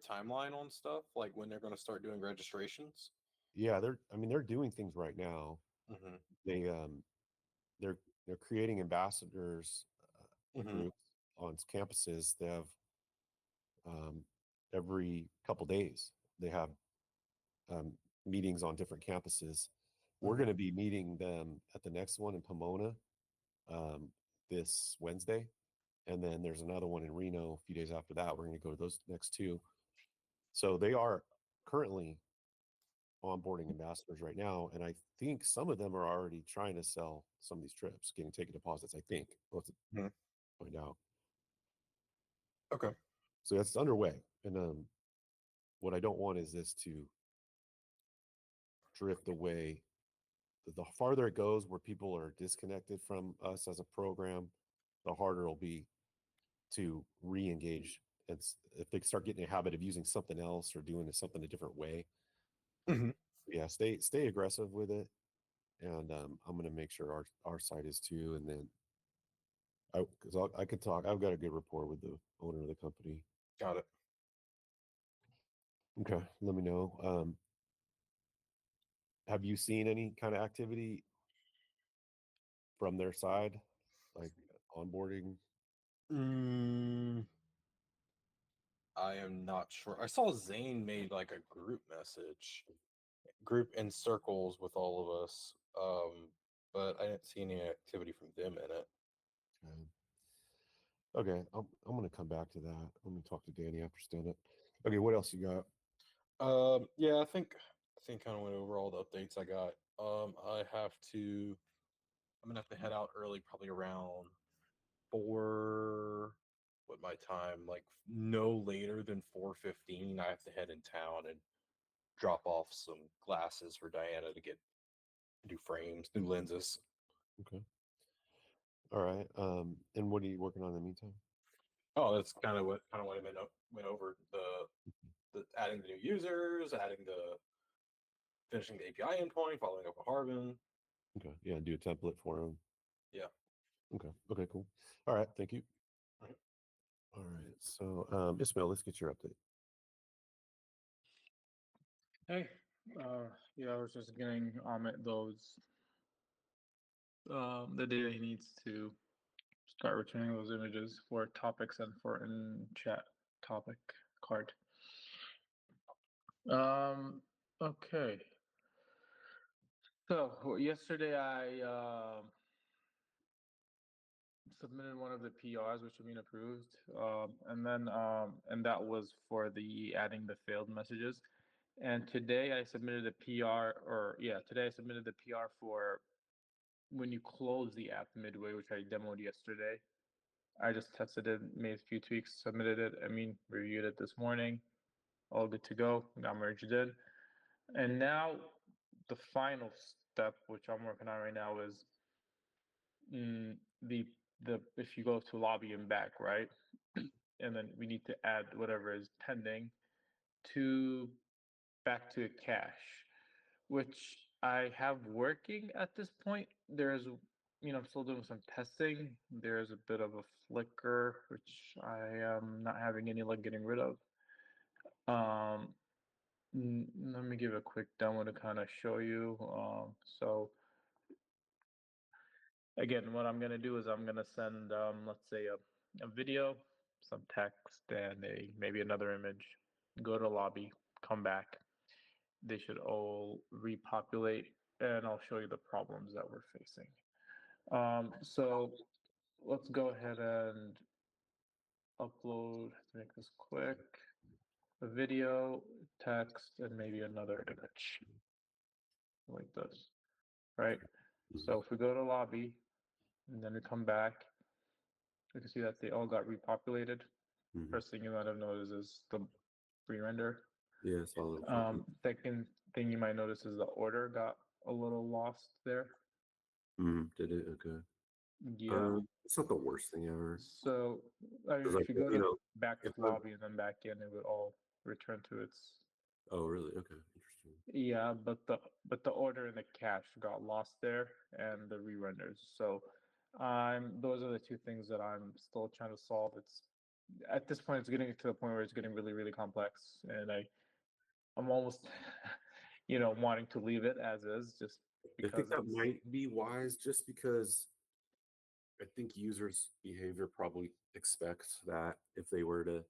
timeline on stuff, like when they're going to start doing registrations? Yeah, they're doing things right now. Mm-hmm. They they're they're creating ambassadors Mm-hmm. groups on campuses. They have um, every couple days they have um, meetings on different campuses. We're going to be meeting them at the next one in Pomona um, this Wednesday, and then there's another one in Reno a few days after that. We're going to go to those next two. So they are currently onboarding ambassadors right now, and I think some of them are already trying to sell some of these trips, getting ticket deposits. I think we'll have to Mhm. find out. Okay. So that's underway, and what I don't want is this to drift away. The farther it goes, where people are disconnected from us as a program, the harder it'll be to re-engage. If they start getting a habit of using something else or doing something a different way. Mm-hmm. Yeah, stay aggressive with it, and I'm going to make sure our side is too. And then because I could talk, I've got a good rapport with the owner of the company. Got it. Okay, let me know. Have you seen any kind of activity from their side, like onboarding? Mm, I am not sure. I saw Zane made like a group message, group in circles with all of us, but I didn't see any activity from them in it. Okay. Okay, I'm gonna come back to that. Let me talk to Danny after stand-up. Okay, what else you got? Yeah, I think kind of went over all the updates I got. I have to. I'm gonna have to head out early, probably around 4. What my time? Like no later than 4:15. I have to head in town and drop off some glasses for Diana to get new frames, new lenses. Okay. All right. And what are you working on in the meantime? Oh, that's kind of what I went over the adding the new users, adding the finishing the API endpoint, following up with Harbin. Okay. Yeah, do a template for him. Yeah. Okay. Okay, cool. All right, thank you. Mhm. All right. So Ismail, let's get your update. Hey, yeah, I was just getting Amit those the data he needs to start returning those images for topics and for in chat topic card. Okay. So yesterday I submitted one of the PRs which have been approved, and that was for the adding the failed messages. And today I submitted a PR, or yeah, today I submitted the PR for when you close the app midway, which I demoed yesterday. I just tested it, made a few tweaks, submitted it. I mean, reviewed it this morning. All good to go. Got merged in. And now the final step, which I'm working on right now, is mm, the if you go to lobby and back, right? And then we need to add whatever is pending to back to a cache, which I have working at this point. There's, I'm still doing some testing. There's a bit of a flicker, which I am not having any luck getting rid of. Um, Let me give a quick demo to kind of show you. So again, what I'm gonna do is I'm gonna send, let's say a video, some text, and maybe another image. Go to lobby, come back. They should all repopulate, and I'll show you the problems that we're facing. So let's go ahead and upload, to make this quick, a video, text, and maybe another image like this, right? So if we go to lobby and then we come back, we can see that they all got repopulated. Mhm. First thing you might have noticed is the re-render. Yeah, I saw a little Second thing you might notice is the order got a little lost there. Did it? Okay. Yeah. It's not the worst thing ever. So I mean, 'Cause, if like, you go you to know, back to if I lobby and then back in, it would all return to its. oh really? Okay, interesting. Yeah, but the order and the cache got lost there, and the re-renders. So, those are the two things that I'm still trying to solve. It's at this point, it's getting to the point where it's getting really, really complex, and I'm almost, wanting to leave it as is, just I think because that it's. might be wise just because I think users' behavior probably expects that if they were to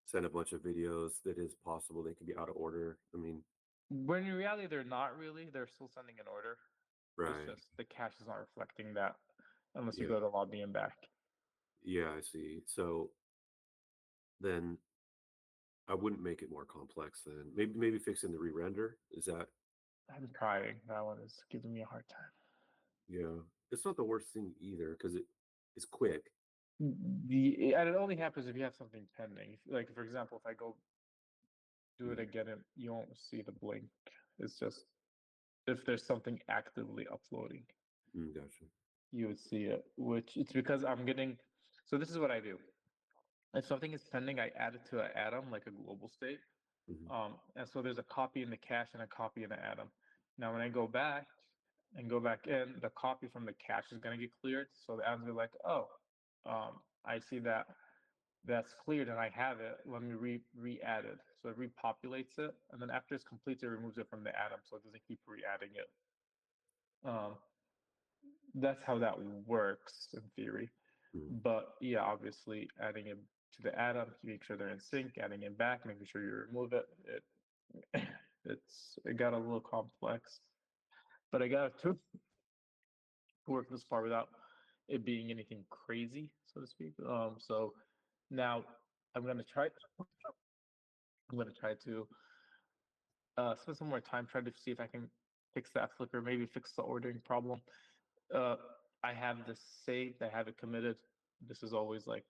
send a bunch of videos, that is possible they could be out of order. I mean, When in reality, they're not really. They're still sending an order. It's right. just the cache is not reflecting that unless you Yeah. go to lobby and back. Yeah, I see. So then I wouldn't make it more complex then. Maybe fixing the re-render. Is that I'm trying. That one is giving me a hard time. yeah. It's not the worst thing either because it's quick. And it only happens if you have something pending. Like for example, if I go do it Mm, again, you won't see the blink. It's just if there's something actively uploading, gotcha. you would see it. Which it's because I'm getting. So this is what I do. If something is pending, I add it to an atom, like a global state. Mhm. And so there's a copy in the cache and a copy in the atom. Now, when I go back and go back in, the copy from the cache is going to get cleared. So the atom's like, oh, I see that that's cleared and I have it. Let me re-add it. So it repopulates it. And then after it's complete, it removes it from the atom. So it doesn't keep re-adding it. Um, that's how that works in theory. Mm. But yeah, obviously adding it to the atom, make sure they're in sync, adding it back, making sure you remove it. It got a little complex. But I got to work this part without it being anything crazy. so to speak. So now I'm gonna try. I'm gonna try to spend some more time trying to see if I can fix that flicker, maybe fix the ordering problem. Uh, I have this saved, I have it committed. This is always like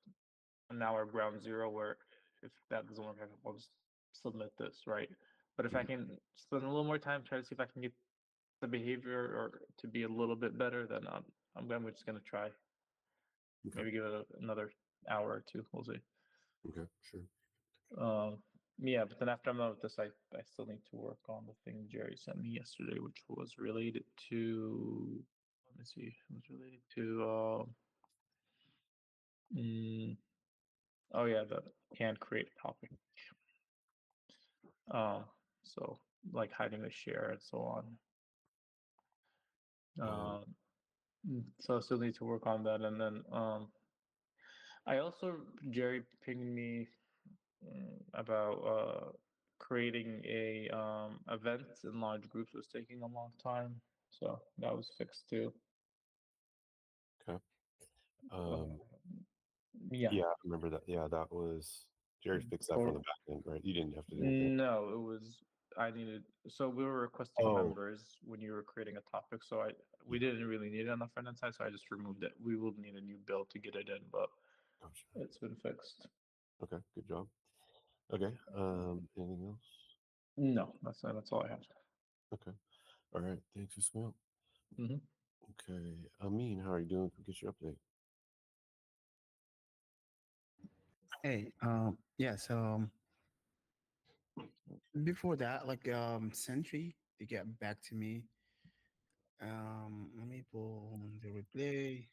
an hour ground zero where if that doesn't work, I'll just submit this, right? But if I can spend a little more time, try to see if I can get the behavior or to be a little bit better, then I'm just gonna try. Okay. Maybe give it another hour or two. We'll see. Okay. Sure. Um, yeah, but then after I'm done with this, I still need to work on the thing Jerry sent me yesterday, which was related to. Let me see. It was related to. Mm, oh yeah, the can create a topic. Um, so like hiding a share and so on. Um, So I still need to work on that, and then I also Jerry pinged me about creating a events in large groups was taking a long time, so that was fixed too. okay. Uh, Um, yeah. yeah, I remember that. Yeah, that was Jerry fixed that Or from the back end, right? You didn't have to do anything. no, it was I needed. So we were requesting Oh, members when you were creating a topic. So we yeah. didn't really need it on the front end side, so I just removed it. We will need a new build to get it in, but Gotcha. it's been fixed. Okay, good job. Okay. Anything else? No, that's all I have. Okay. All right. Thanks, Ismail. Hmm. Okay. Amin, how are you doing? Get your update. Hey, yeah, so before that, like Sentry, they get back to me. Let me pull the replay.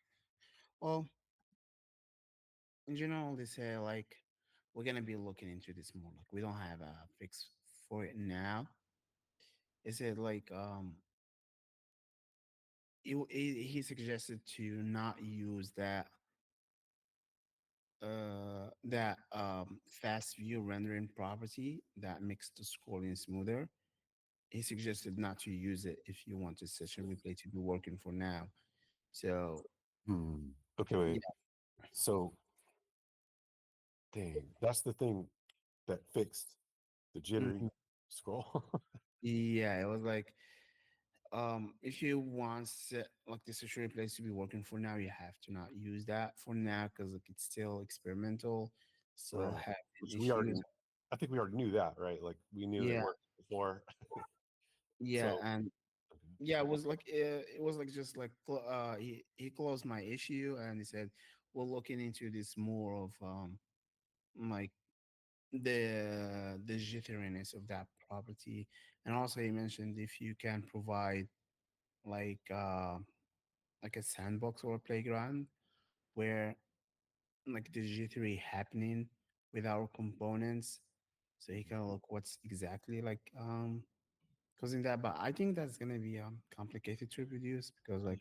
Well, in general, they say like we're gonna be looking into this more. Like we don't have a fix for it now. They said like he suggested to not use that fast view rendering property that makes the scrolling smoother. He suggested not to use it if you want the session replay to be working for now. So Hmm. Okay, wait. yeah, So, dang, that's the thing that fixed the jittery mhm. scroll. Yeah, it was like if you want like the session replays to be working for now, you have to not use that for now because like it's still experimental, still Right. having Which we already, issues. I think we already knew that, right? Like we knew it Yeah, worked before. yeah, So, and okay. yeah, it was like just like he closed my issue and he said we're looking into this more of like the jitteriness of that property, and also he mentioned if you can provide like uh like a sandbox or a playground where like the jittery happening with our components, so he can look what's exactly like causing that. But I think that's gonna be complicated to produce because like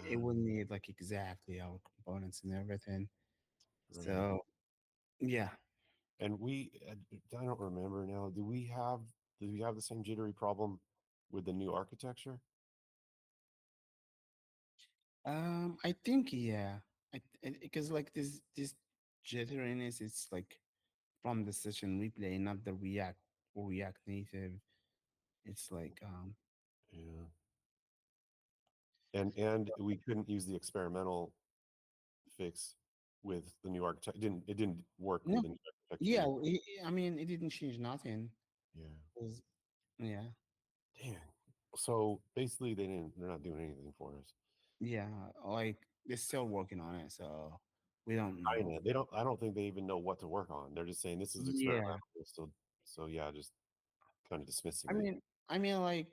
it Yeah, would need like exactly our components and everything. right. So yeah. And I don't remember now. Do we have the same jittery problem with the new architecture? I think yeah. Because like this jitteriness, it's like from the session replay, not the React or React Native. It's like Yeah. And we couldn't use the experimental fix with the new architect. It didn't work no, with the new architecture yeah. either. I mean, it didn't change nothing. Yeah. 'Cause- yeah, Dang. So basically they're not doing anything for us. yeah. Like they're still working on it, so we don't know. Kinda. I don't think they even know what to work on. They're just saying this is Yeah, experimental. So yeah, just kind of I dismissing it. mean, I mean, like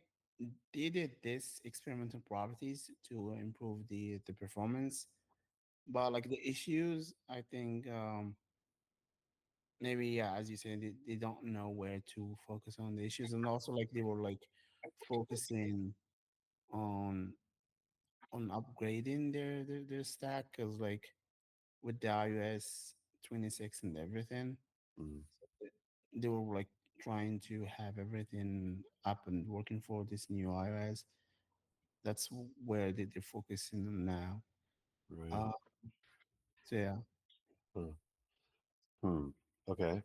they did this experimental properties to improve the performance, but like the issues, I think maybe yeah, as you said, they don't know where to focus on the issues, and also like they were like focusing on upgrading their stack because like with the iOS 26 and everything, Mm, they were like trying to have everything up and working for this new iOS. That's where they're focusing on now. right. Uh, So yeah. Hmm. Hmm. Okay.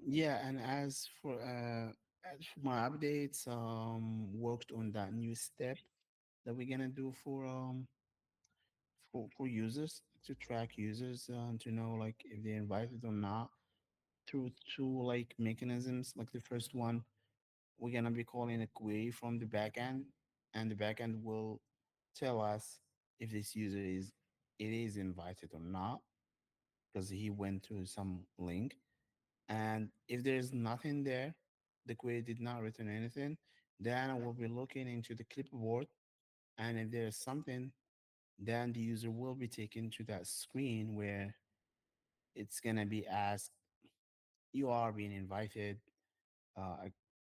Yeah, and as for my updates, worked on that new step that we're gonna do for users to track users to know like if they're invited or not through two like mechanisms. Like the first one, we're gonna be calling a query from the backend, and the backend will tell us if this user is invited or not because he went to some link. And if there's nothing there, the query did not return anything, then we'll be looking into the clipboard. And if there's something, then the user will be taken to that screen where it's gonna be asked, you are being invited. Uh,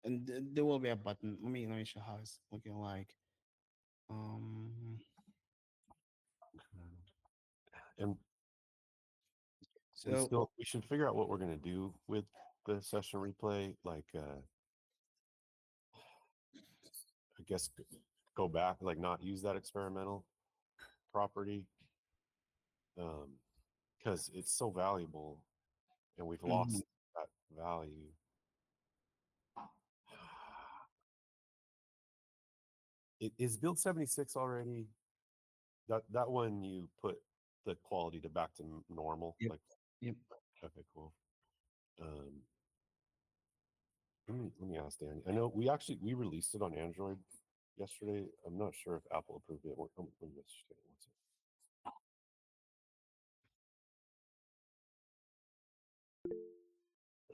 and there will be a button. Let me show how it's looking like. Um, And so we should figure out what we're gonna do with the session replay. Like, I guess go back, like not use that experimental property, because it's so valuable, and we've mhm. lost that value. Is build 76 already? That one you put the quality to back to normal, Yep, like yep. okay, cool. Um, let me ask Danny. I know we released it on Android yesterday. I'm not sure if Apple approved it. Let me just check it. One second.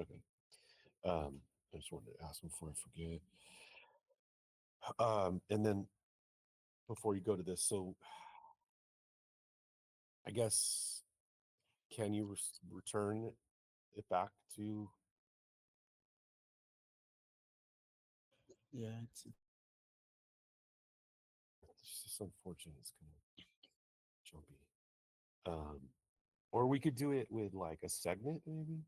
Okay. I just wanted to ask before I forget. And then before you go to this, so I guess can you return it back to? Yeah, It's just unfortunate. It's kind of jumpy. Um, or we could do it with like a segment, maybe.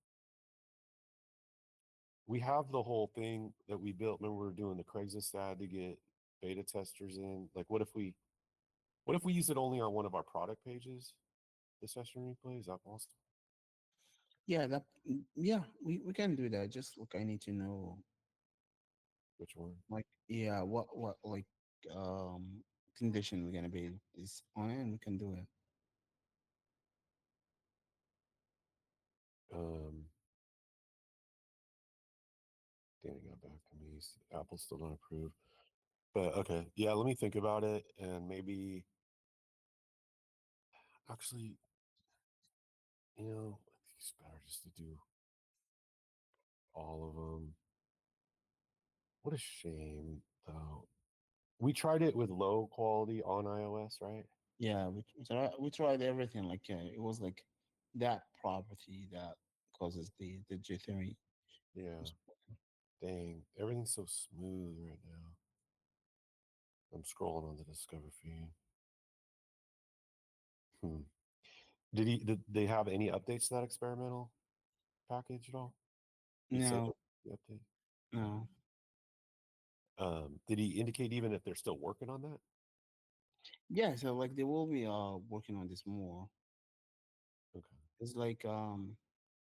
We have the whole thing that we built. Remember, we were doing the Craigslist ad to get beta testers in. Like, what if we use it only on one of our product pages? The session replay, is that possible? yeah. Yeah, we can do that. Just look, I need to know Which one? like yeah, what like condition we're gonna be is on it, and we can do it. Um, Danny got back to me. Apple's still not approved. But okay, yeah. Let me think about it, and maybe actually, I think it's better just to do all of them. What a shame, though. We tried it with low quality on iOS, right? Yeah, we tried everything. Like it was like that property that causes the jittery. Yeah. Dang, everything's so smooth right now. I'm scrolling on the Discover feed. Hmm. Did they have any updates to that experimental package at all? He sent No, the update. no. Did he indicate even if they're still working on that? Yeah, so like they will be working on this more. Okay. It's like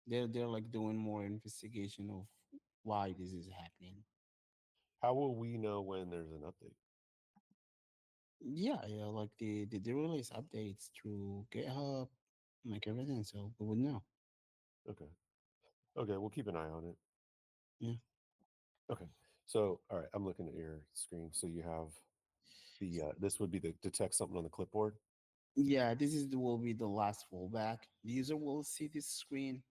they're like doing more investigation of why this is happening. How will we know when there's an update? Yeah, yeah, like they release updates through GitHub, like everything, so we would know. Okay. Okay, we'll keep an eye on it. Yeah. Okay. So, all right, I'm looking at your screen. So you have this would be the detect something on the clipboard. Yeah, will be the last fallback. The user will see this screen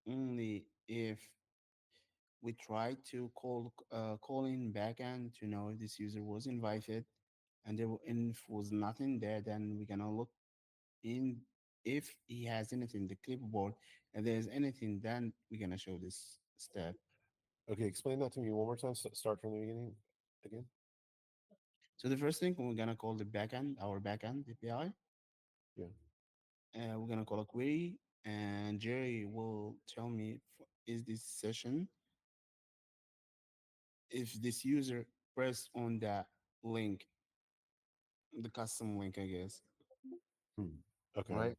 only if we try to call in backend to know if this user was invited, and and if was nothing there, then we're gonna look in if he has anything in the clipboard. If there's anything, then we're gonna show this step. Okay, explain that to me one more time. Start from the beginning again. So the first thing we're gonna call the backend, our backend API. Yeah. We're gonna call a query, and Jerry will tell me is this session if this user press on that link, the custom link, I guess, Hmm. Okay. right?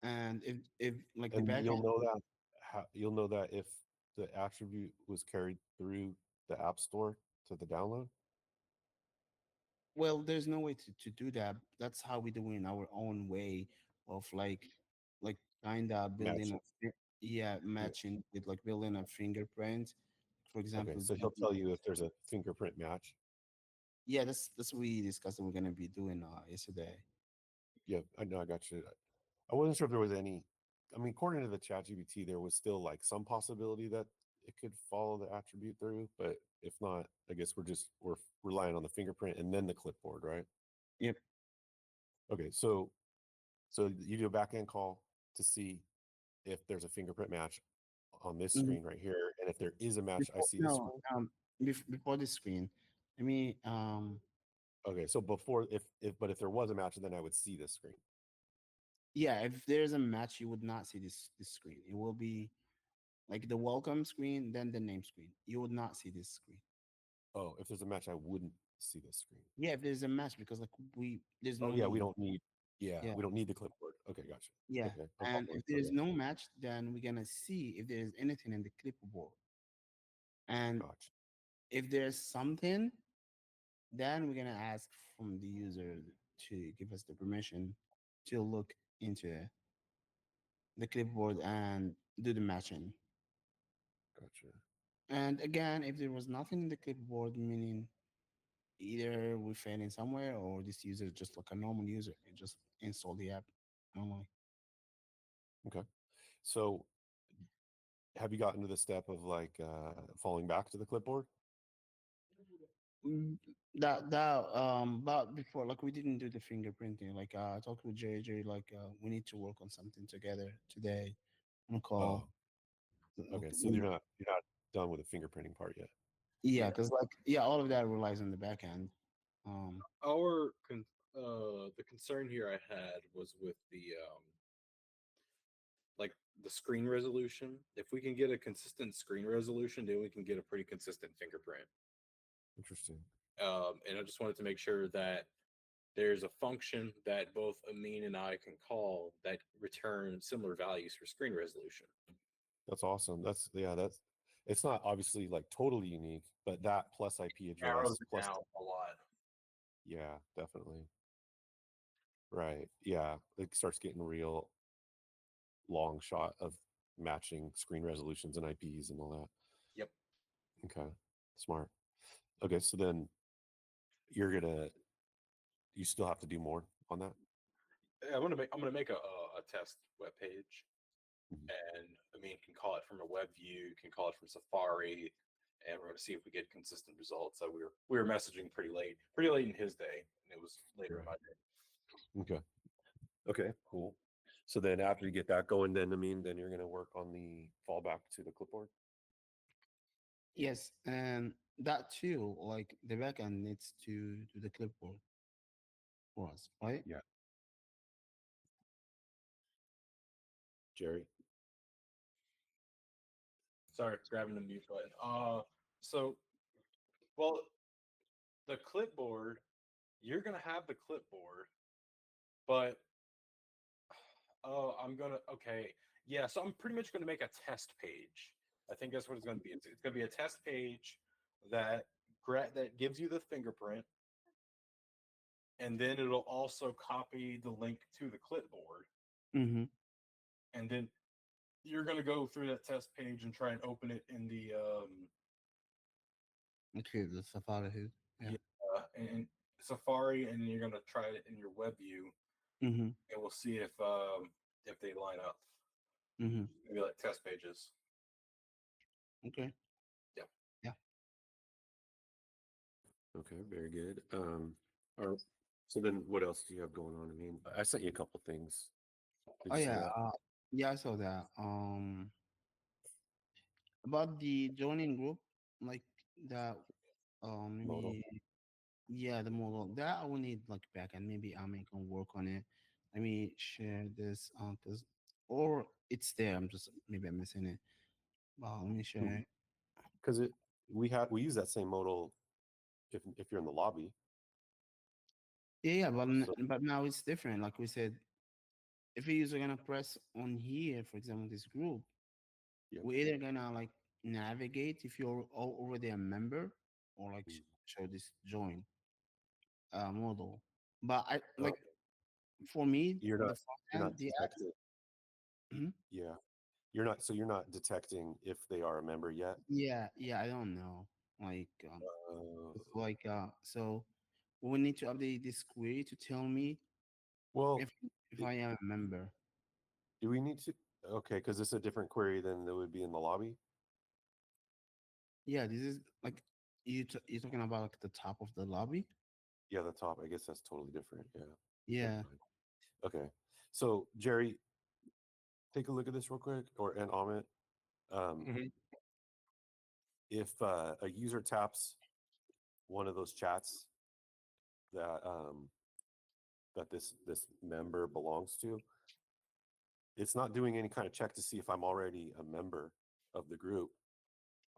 And if like the And backend, you'll know that you'll know that if the attribute was carried through the app store to the download. well, there's no way to do that. That's how we do it in our own way of like kind of building Matching. yeah, Yeah. matching with like building a fingerprint. For Okay, example, so he'll tell you if there's a fingerprint match. yeah, that's what we discussed that we're gonna be doing yesterday. Yeah, I know, I got you. I wasn't sure if there was any. I mean, according to the chat GPT, there was still like some possibility that it could follow the attribute through, but if not, I guess we're relying on the fingerprint and then the clipboard, right? Yep. Okay, so you do a backend call to see if there's a fingerprint match on this Mhm. screen right here, and if there is a match, I Before, see the no, screen. before the screen. I mean, Okay, so before if there was a match, then I would see this screen. yeah, if there's a match, you would not see this screen. It will be like the welcome screen, then the name screen. You would not see this screen. Oh, if there's a match, I wouldn't see this screen. Yeah, if there's a match, because like there's Oh no yeah, we need. don't need. Yeah, Yeah, we don't need the clipboard. Okay, gotcha. yeah. Okay, no And problem. if there's no match, then we're gonna see if there's anything in the clipboard. And Gotcha. if there's something, then we're gonna ask from the user to give us the permission to look into the clipboard and do the matching. Gotcha. And again, if there was nothing in the clipboard, meaning either we failing somewhere or this user is just like a normal user and just install the app normally. Okay. So have you gotten to the step of like falling back to the clipboard? Mm, but before, like we didn't do the fingerprinting. Like I talked with JJ, like we need to work on something together today on a Oh, call. okay. So you're not done with the fingerprinting part yet. Yeah, Yeah. because like yeah, all of that relies on the back end. Um, The concern here I had was with like the screen resolution. If we can get a consistent screen resolution, then we can get a pretty consistent fingerprint. Interesting. And I just wanted to make sure that there's a function that both Amin and I can call that return similar values for screen resolution. That's awesome. That's it's not obviously like totally unique, but that plus IP address Narrows it plus down a lot. yeah, definitely. Right. Yeah. It starts getting real long shot of matching screen resolutions and IPs and all that. Yep. Okay. Smart. Okay, so then you're gonna you still have to do more on that. I'm gonna make a test web page, Mhm. and Amin can call it from a web view, can call it from Safari, and we're gonna see if we get consistent results. So we were messaging pretty late in his day, and it was later in my day. Okay. Okay, cool. So then after you get that going, then I mean, then you're gonna work on the fallback to the clipboard. yes, and that too, like the back end needs to do the clipboard for us, right? Yeah. Jerry. Sorry, grabbing the mute button. So well, the clipboard, you're gonna have the clipboard, but I'm gonna okay. Yeah, so I'm pretty much gonna make a test page. I think that's what it's gonna be. It's gonna be a test page that that gives you the fingerprint, and then it'll also copy the link to the clipboard, Mm-hmm. and then you're gonna go through that test page and try and open it in the Okay, the Safari hood. Yeah. in Safari, and then you're gonna try it in your web view, Mm-hmm. and we'll see if they line up. Mm-hmm. Maybe like test pages. Okay. Yeah. Yeah. Okay, very good. Or so then what else do you have going on? I mean, I sent you a couple things. Did Oh you see yeah. that Yeah, I saw that. About the joining group, like that. modal? Maybe yeah, the model that I will need like backend. Maybe I can work on it. Let me share this. Cause or it's there. I'm just maybe I'm missing it. Let me share it. Because we use that same modal if you're in the lobby. Yeah, yeah, So but now it's different. Like we said, if a user gonna press on here, for example, this group, Yep. we're either gonna like navigate if you're already a member, or like show this join model. But I Oh, like for me you're the not front you're end, not the detecting. Mhm. Yeah, you're not detecting if they are a member yet. Yeah, I don't know. Like Uh, it's like so we need to update this query to tell me well, if if i- I am a member. do we need to? Okay, because it's a different query than that would be in the lobby. Yeah, this is like you're talking about like the top of the lobby. Yeah, the top. I guess that's totally different. Yeah. Never Yeah. mind. Okay. So Jerry, take a look at this real quick, or and Amit. Um, Mhm. if a user taps one of those chats that that this member belongs to, it's not doing any kind of check to see if I'm already a member of the group.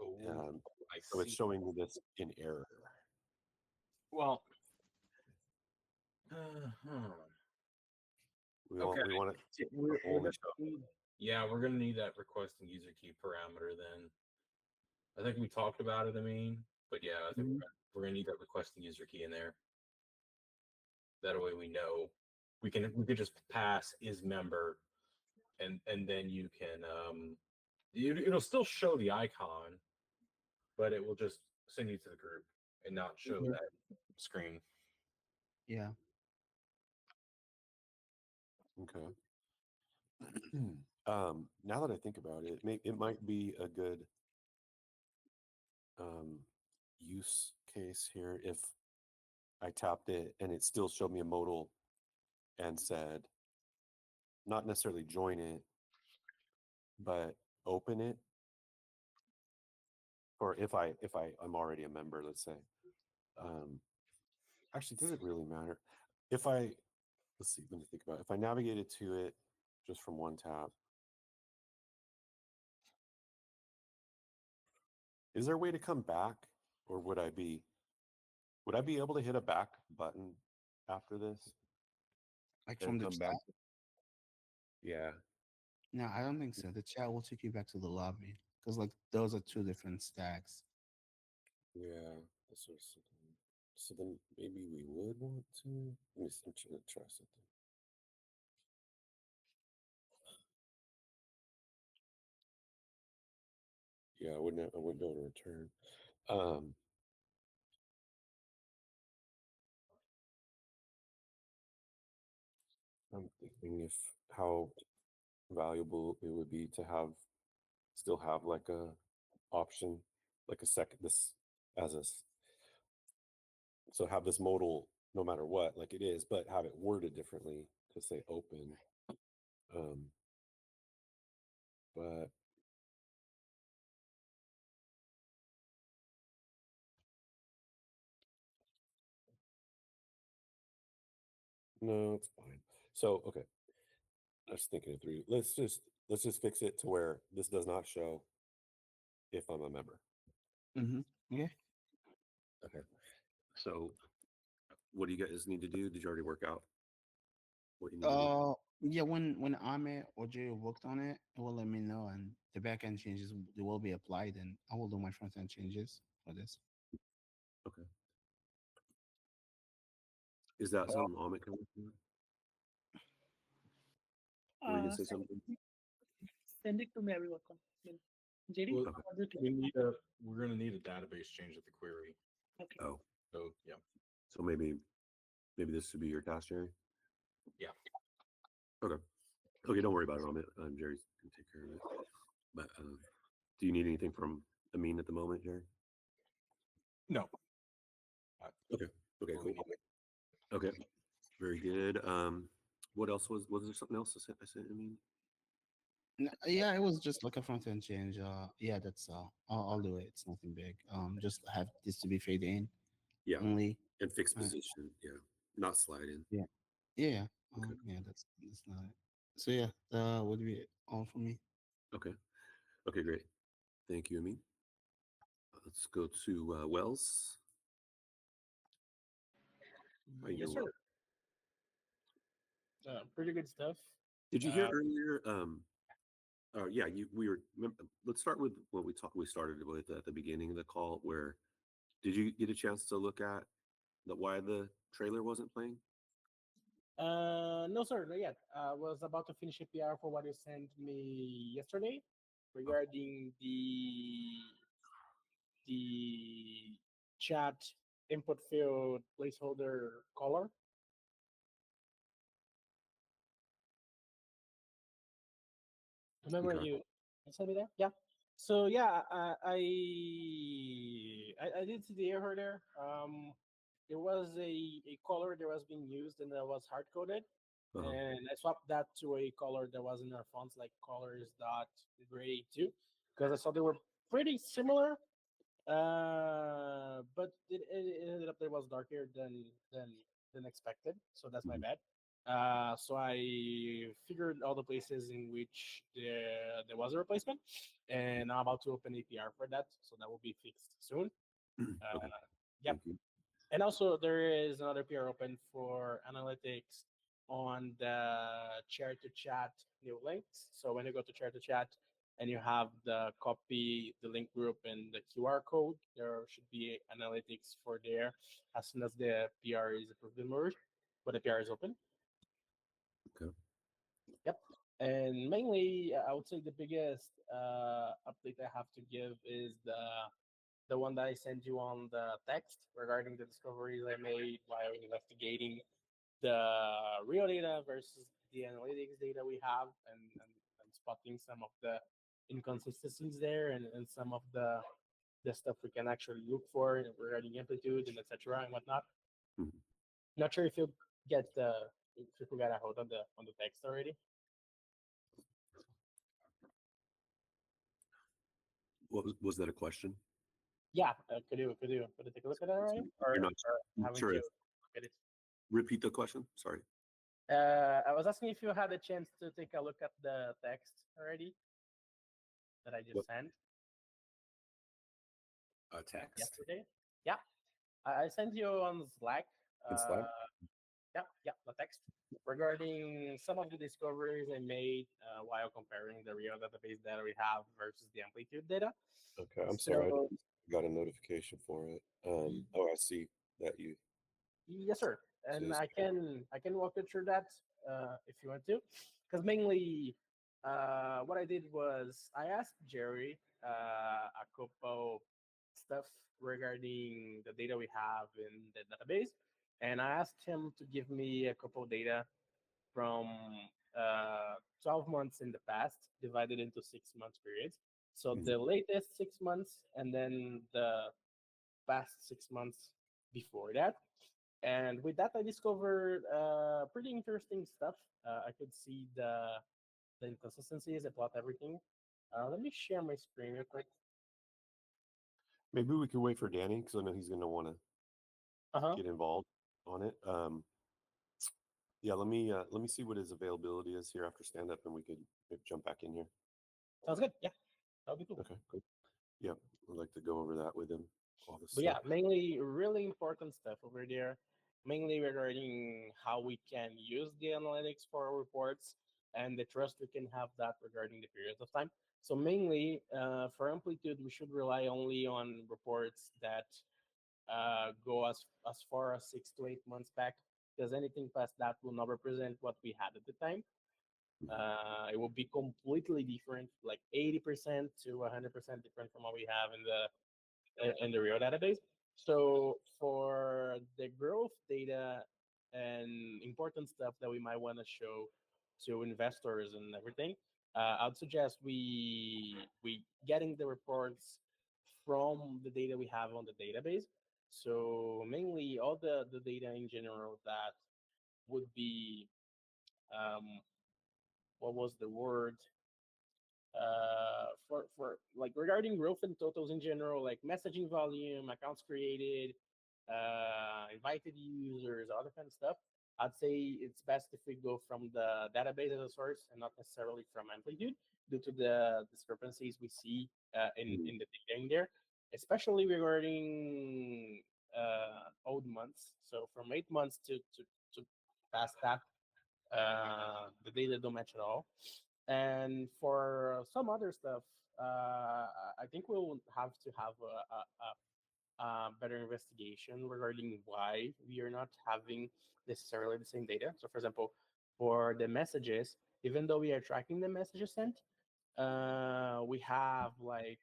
Oh, Um, I so it's see. showing me this in error. Well, uh-huh. Okay. We want it to We're only gonna show. need, yeah, we're gonna need that requesting user key parameter then. I think we talked about it, I mean, but yeah, I think Mhm. we're gonna need that requesting user key in there. That way we know we could just pass is member, and then you can it'll still show the icon, but it will just send you to the group and not show Mhm. that screen. Yeah. Okay. Now that I think about it, it might be a good um, use case here if I tapped it and it still showed me a modal and said not necessarily join it, but open it. Or if I'm already a member, let's say. Um, actually, does it really matter? If I let's see, let me think about it. If I navigated to it just from one tap, is there a way to come back, or would I be able to hit a back button after this Like and from the come back? chat. Yeah, No, I don't think so. The chat will take you back to the lobby because like those are two different stacks. yeah. That's what I was thinking. So then maybe we would want to. Let me see, I'm trying to try something. Yeah, I wouldn't be able to return. Um, I'm thinking if how valuable it would be to still have like a option, like a second this as a so have this modal no matter what, like it is, but have it worded differently to say open. Um, but no, it's fine. So okay, I was thinking it through. Let's just fix it to where this does not show if I'm a member. Mm-hmm. Yeah. Okay. So what do you guys need to do? Did you already work out what you need to do? Yeah. When Ahmed or Jay worked on it, it will let me know, and the backend changes they will be applied, and I will do my front end changes for this. Okay. Is that something Amit can work on? Were you gonna say Send something? send it to me. I will work on. I mean, JD, Well, Okay. what do you think? we're gonna need a database change of the query. Okay. Oh, So yeah, so maybe this should be your task, Jerry. yeah. Okay. Okay, don't worry about it, Amit. Jerry's gonna take care of it. But do you need anything from Amin at the moment, Jerry? No. Okay. Okay, What we cool. need. Okay. Very good. What else was there something else I sent Amin? Yeah, it was just like a front end change. Yeah, that's I'll do it. It's nothing big. Just have this to be fade in Yeah. only. And fixed Uh, position. Yeah. Not slide in. yeah, yeah. Okay. Yeah, that's not it. So yeah, that would be all for me. Okay. Okay, great. Thank you, Amin. Let's go to Wells. How you Yes, doing? sir. Pretty good stuff. Did you hear Uh, earlier? Yeah, let's start with what we started with at the beginning of the call. Where did you get a chance to look at why the trailer wasn't playing? No, sir, not yet. I was about to finish a PR for what you sent me yesterday Oh, regarding the chat input field placeholder color. Remember okay. you sent me that? Yeah. So yeah, I did see the error there. There was a color that was being used and that was hard coded, Uh-huh. and I swapped that to a color that was in our fonts like colors dot gray too, because I saw they were pretty similar. But it ended up that it was darker than expected, so that's my Mhm. bad. So I figured all the places in which there was a replacement, and I'm about to open APR for that, so that will be fixed soon. Okay, Yep. thank you. And also, there is another PR open for analytics on the chair to chat new links. So when you go to chair to chat and you have the copy, the link group, and the QR code, there should be analytics for there as soon as the PR is approved and merged, but the PR is open. Okay. Yep. And mainly, I would say the biggest update I have to give is the one that I sent you on the text regarding the discoveries I made while investigating the real data versus the analytics data we have, and spotting some of the inconsistencies there, and some of the stuff we can actually look for regarding amplitude and etc. and whatnot. Mhm. Not sure if you get the if you got a hold on the text already. Was that a question? Yeah, could you take a look at that already, You're not or not haven't sure you if look at it? repeat the question? Sorry. I was asking if you had a chance to take a look at the text already that I What just sent text yesterday. Yeah, I sent you on Slack. in Slack? Yeah, the text regarding some of the discoveries I made while comparing the real database data we have versus the amplitude data. Okay, I'm sorry. I So, got a notification for it. Oh, I see that you yes, sir. And says I can walk you through that if you want to, because mainly what I did was I asked Jerry a couple stuff regarding the data we have in the database, and I asked him to give me a couple data from 12 months in the past, divided into 6 months periods. So Mhm. the latest 6 months, and then the past 6 months before that. And with that, I discovered pretty interesting stuff. I could see the inconsistencies. I plot everything. Let me share my screen real quick. Maybe we could wait for Danny because I know he's going to want to Uh huh. get involved on it. Yeah, let me see what his availability is here after stand up, and we could maybe jump back in here. Sounds good. Yeah, that'll be cool. Okay, cool. Yeah, I'd like to go over that with him. All this But yeah, stuff. mainly really important stuff over there. Mainly regarding how we can use the analytics for our reports and the trust we can have that regarding the periods of time. So mainly for amplitude, we should rely only on reports that go as far as 6 to 8 months back, because anything past that will not represent what we had at the time. It will be completely different, like 80% to 100% different from what we have in the real database. So for the growth data and important stuff that we might want to show to investors and everything, I'd suggest we getting the reports from the data we have on the database. So mainly all the data in general that would be what was the word for like regarding growth and totals in general, like messaging volume, accounts created, invited users, all that kind of stuff. I'd say it's best if we go from the database as a source and not necessarily from amplitude, due to the discrepancies we see Mhm. in the data in there, especially regarding old months. So from 8 months to past that, The data don't match at all. And for some other stuff, I think we'll have to have better investigation regarding why we are not having necessarily the same data. So, for example, for the messages, even though we are tracking the messages sent, we have like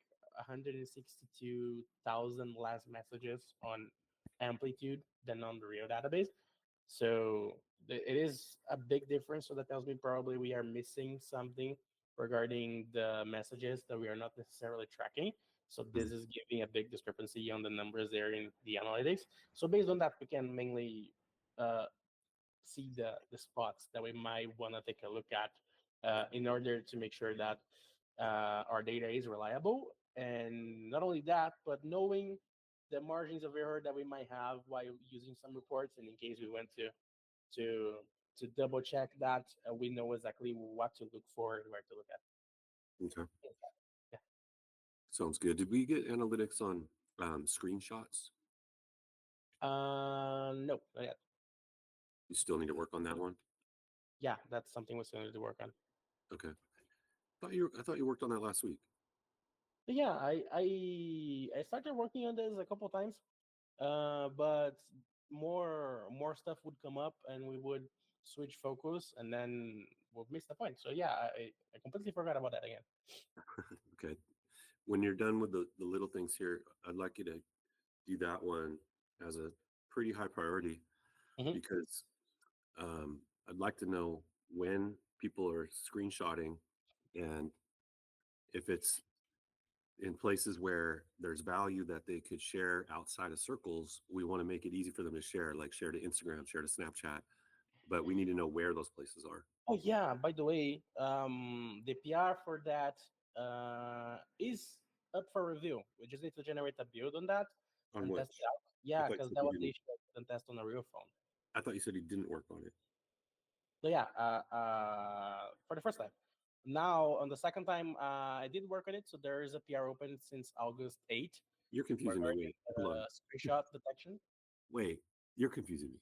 162,000 less messages on amplitude than on the real database. So it is a big difference. So that tells me probably we are missing something regarding the messages that we are not necessarily tracking. So Mhm. this is giving a big discrepancy on the numbers there in the analytics. So based on that, we can mainly uh, see the spots that we might want to take a look at in order to make sure that our data is reliable. And not only that, but knowing the margins of error that we might have while using some reports, and in case we went to to double check that, we know exactly what to look for and where to look at. Okay. Yeah. Sounds good. Did we get analytics on screenshots? No, not yet. You still need to work on that one. Yeah, that's something we still need to work on. Okay. I thought you worked on that last week. But yeah, I started working on this a couple of times, but more stuff would come up and we would switch focus and then we'll miss the point. So yeah, I completely forgot about that again. Okay. When you're done with the little things here, I'd like you to do that one as a pretty high priority Mhm. because I'd like to know when people are screenshotting and if it's in places where there's value that they could share outside of circles, we want to make it easy for them to share, like share to Instagram, share to Snapchat, but we need to know where those places are. Oh yeah, by the way, the PR for that is up for review. We just need to generate a build on that On and which test it out. I Yeah, thought you because said that you was the didn't. issue I couldn't test on a real phone. I thought you said you didn't work on it. So yeah, for the first time. Now on the second time, I did work on it. So there is a PR open since August 8th You're confusing me. regarding Wait, hold on. screenshot detection. Wait, you're confusing me.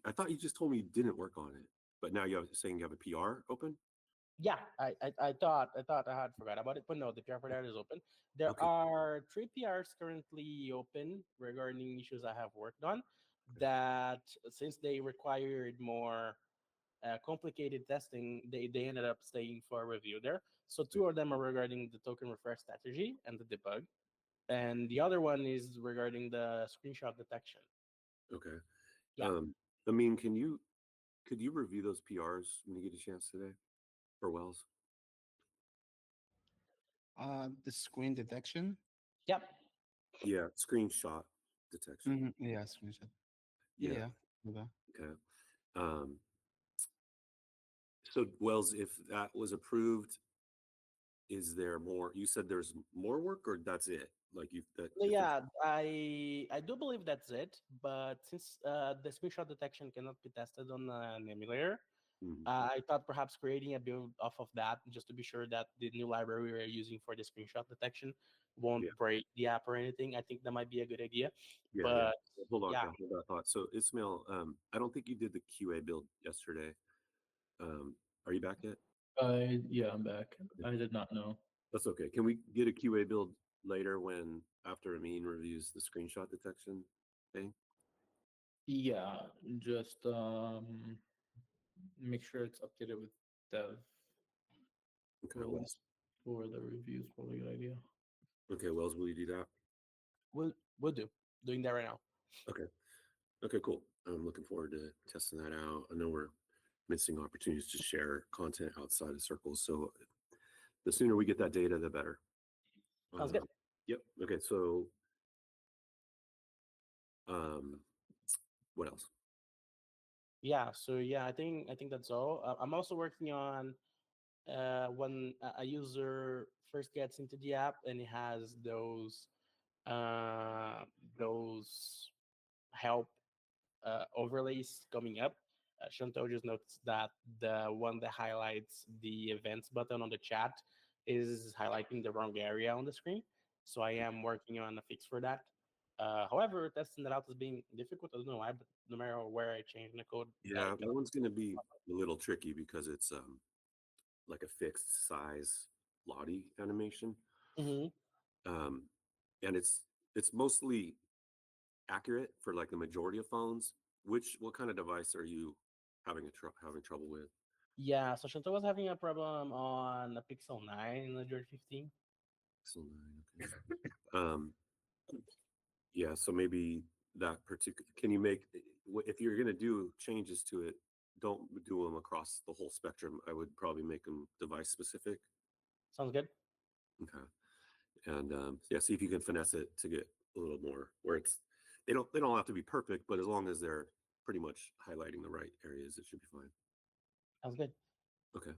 I thought you just told me you didn't work on it, but now you're saying you have a PR open. Yeah, I thought I had forgot about it, but no, the PR for that is open. There Okay. are three PRs currently open regarding issues I have worked on. That since they required more complicated testing, they ended up staying for review there. So two of them are regarding the token refresh strategy and the debug, and the other one is regarding the screenshot detection. Okay. Yeah. Um, I mean, could you review those PRs when you get a chance today for Wells? The screen detection. Yep. Yeah, screenshot detection. Yeah, screenshot. Yeah, Yeah. yeah. Okay. Okay. Um, so Wells, if that was approved, is there more? You said there's more work, or that's it? Like you that So if there's yeah, I do believe that's it. But since the screenshot detection cannot be tested on an emulator, Mhm. I thought perhaps creating a build off of that just to be sure that the new library we're using for the screenshot detection won't Yeah, break the app or anything. I think that might be a good idea. yeah. But Hold on, yeah, yeah, hold that thought. So Ismail, I don't think you did the QA build yesterday. Are you back yet? Yeah, I'm back. Okay. I did not know. That's okay. Can we get a QA build later when after Amin reviews the screenshot detection thing? Yeah, just make sure it's updated with dev Okay, release Wells. for the reviews. Probably a good idea. Okay, Wells, will you do that? we'll do doing that right now. Okay. Okay, cool. I'm looking forward to testing that out. I know we're missing opportunities to share content outside of circles. So the sooner we get that data, the better. Sounds good. Yep. Okay. So um, what else? Yeah. So yeah, I think that's all. I'm also working on when a user first gets into the app and it has uh, those help overlays coming up. Chantal just noticed that the one that highlights the events button on the chat is highlighting the wrong area on the screen. So I am working on a fix for that. However, testing that out is being difficult. I don't know why, but no matter where I change the code, Yeah, that one's going to be a little tricky because it's like a fixed size Lottie animation. Mhm. Um, and it's mostly accurate for like the majority of phones. What kind of device are you having trouble with? Yeah, so Chantal was having a problem on the Pixel 9 and the Android 15. Pixel 9, okay. Yeah, so maybe that particular. Can you make if you're going to do changes to it? Don't do them across the whole spectrum. I would probably make them device specific. Sounds good. Okay. And yeah, see if you can finesse it to get a little more where they don't have to be perfect, but as long as they're pretty much highlighting the right areas, it should be fine. Sounds good. Okay.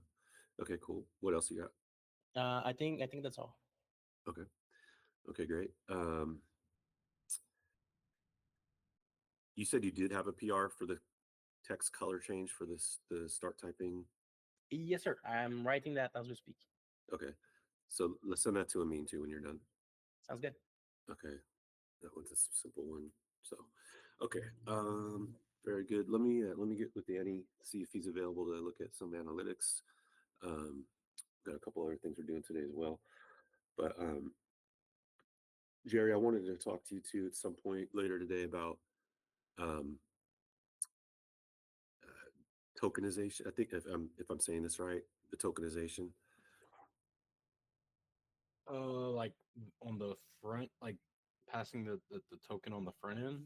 Okay, cool. What else you got? I think that's all. Okay. Okay, great. You said you did have a PR for the text color change for the start typing. Yes, sir. I'm writing that as we speak. Okay. So let's send that to Amin too when you're done. Sounds good. Okay. That one's a simple one. So, okay. Very good. Let me get with Danny, see if he's available to look at some analytics. Um, got a couple other things we're doing today as well. But Jerry, I wanted to talk to you too at some point later today about um, tokenization. I think if I'm saying this right, the tokenization. Like on the front, like passing the token on the front end.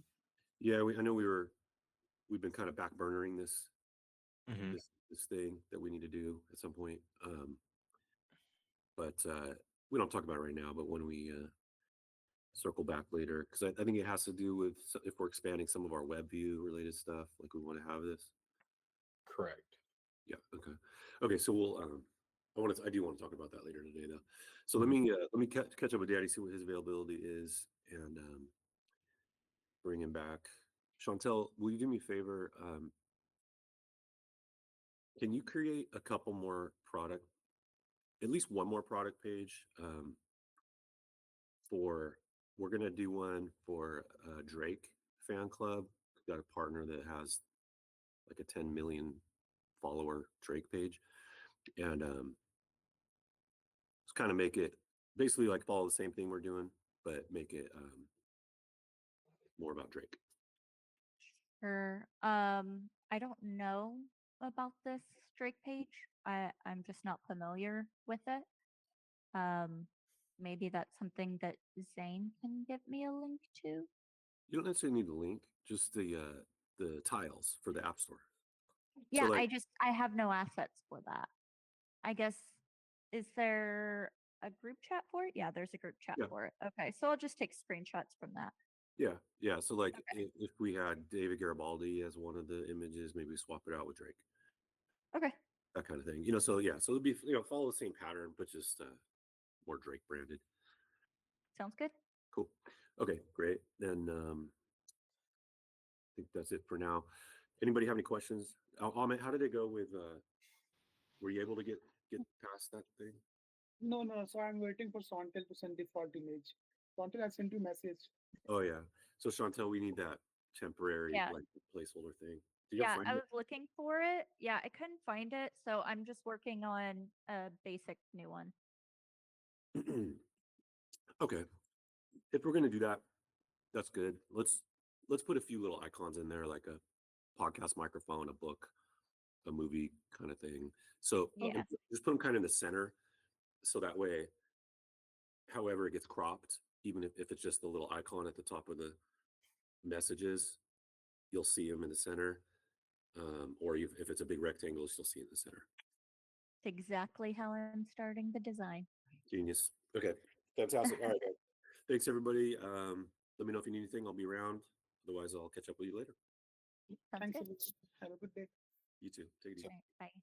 Yeah, I know we've been kind of backburnering this Mhm. this thing that we need to do at some point. But we don't talk about it right now. But when we circle back later, because I think it has to do with if we're expanding some of our web view related stuff, like we want to have this. Correct. Yeah. Okay. Okay. So we'll. I do want to talk about that later today, though. So Mhm. let me catch up with Daddy, see what his availability is, and bring him back. Chantel, will you do me a favor? Can you create a couple more at least one more product page for? We're gonna do one for Drake fan club. We've got a partner that has like a 10 million follower Drake page, and just kind of make it basically like follow the same thing we're doing, but make it more about Drake. Sure. I don't know about this Drake page. I'm just not familiar with it. Um, maybe that's something that Zane can give me a link to. You don't necessarily need the link, just the tiles for the App Store. Yeah, So like, I have no assets for that. I guess is there a group chat for it? Yeah, there's a group chat yeah, for it. Okay, so I'll just take screenshots from that. yeah. So like, Okay. if we had David Garibaldi as one of the images, maybe we swap it out with Drake, Okay, that kind of thing. So yeah, so it'll be follow the same pattern, but just more Drake branded. sounds good. Cool. Okay, great. Then I think that's it for now. Anybody have any questions? Ahmed, how did it go with? Were you able to get past that thing? No, no. So I'm waiting for Sontel to send default image. Sontel, I sent you message. Oh yeah. So Chantel, we need that temporary Yeah, like placeholder thing. Did you ever yeah, find I it? was looking for it. Yeah, I couldn't find it, so I'm just working on a basic new one. Okay. If we're gonna do that, that's good. Let's put a few little icons in there, like a podcast microphone, a book, a movie kind of thing. So Yeah, just put them kind of in the center, so that way, however it gets cropped, even if it's just the little icon at the top of the messages, you'll see them in the center. Or if it's a big rectangle, you'll see it in the center. it's exactly how I'm starting the design. Genius. Okay, fantastic. All right, guys. Thanks everybody. Let me know if you need anything. I'll be around. Otherwise, I'll catch up with you later. Sounds Thanks a good. lot. Have a good day. You too. Take it easy. All right, bye.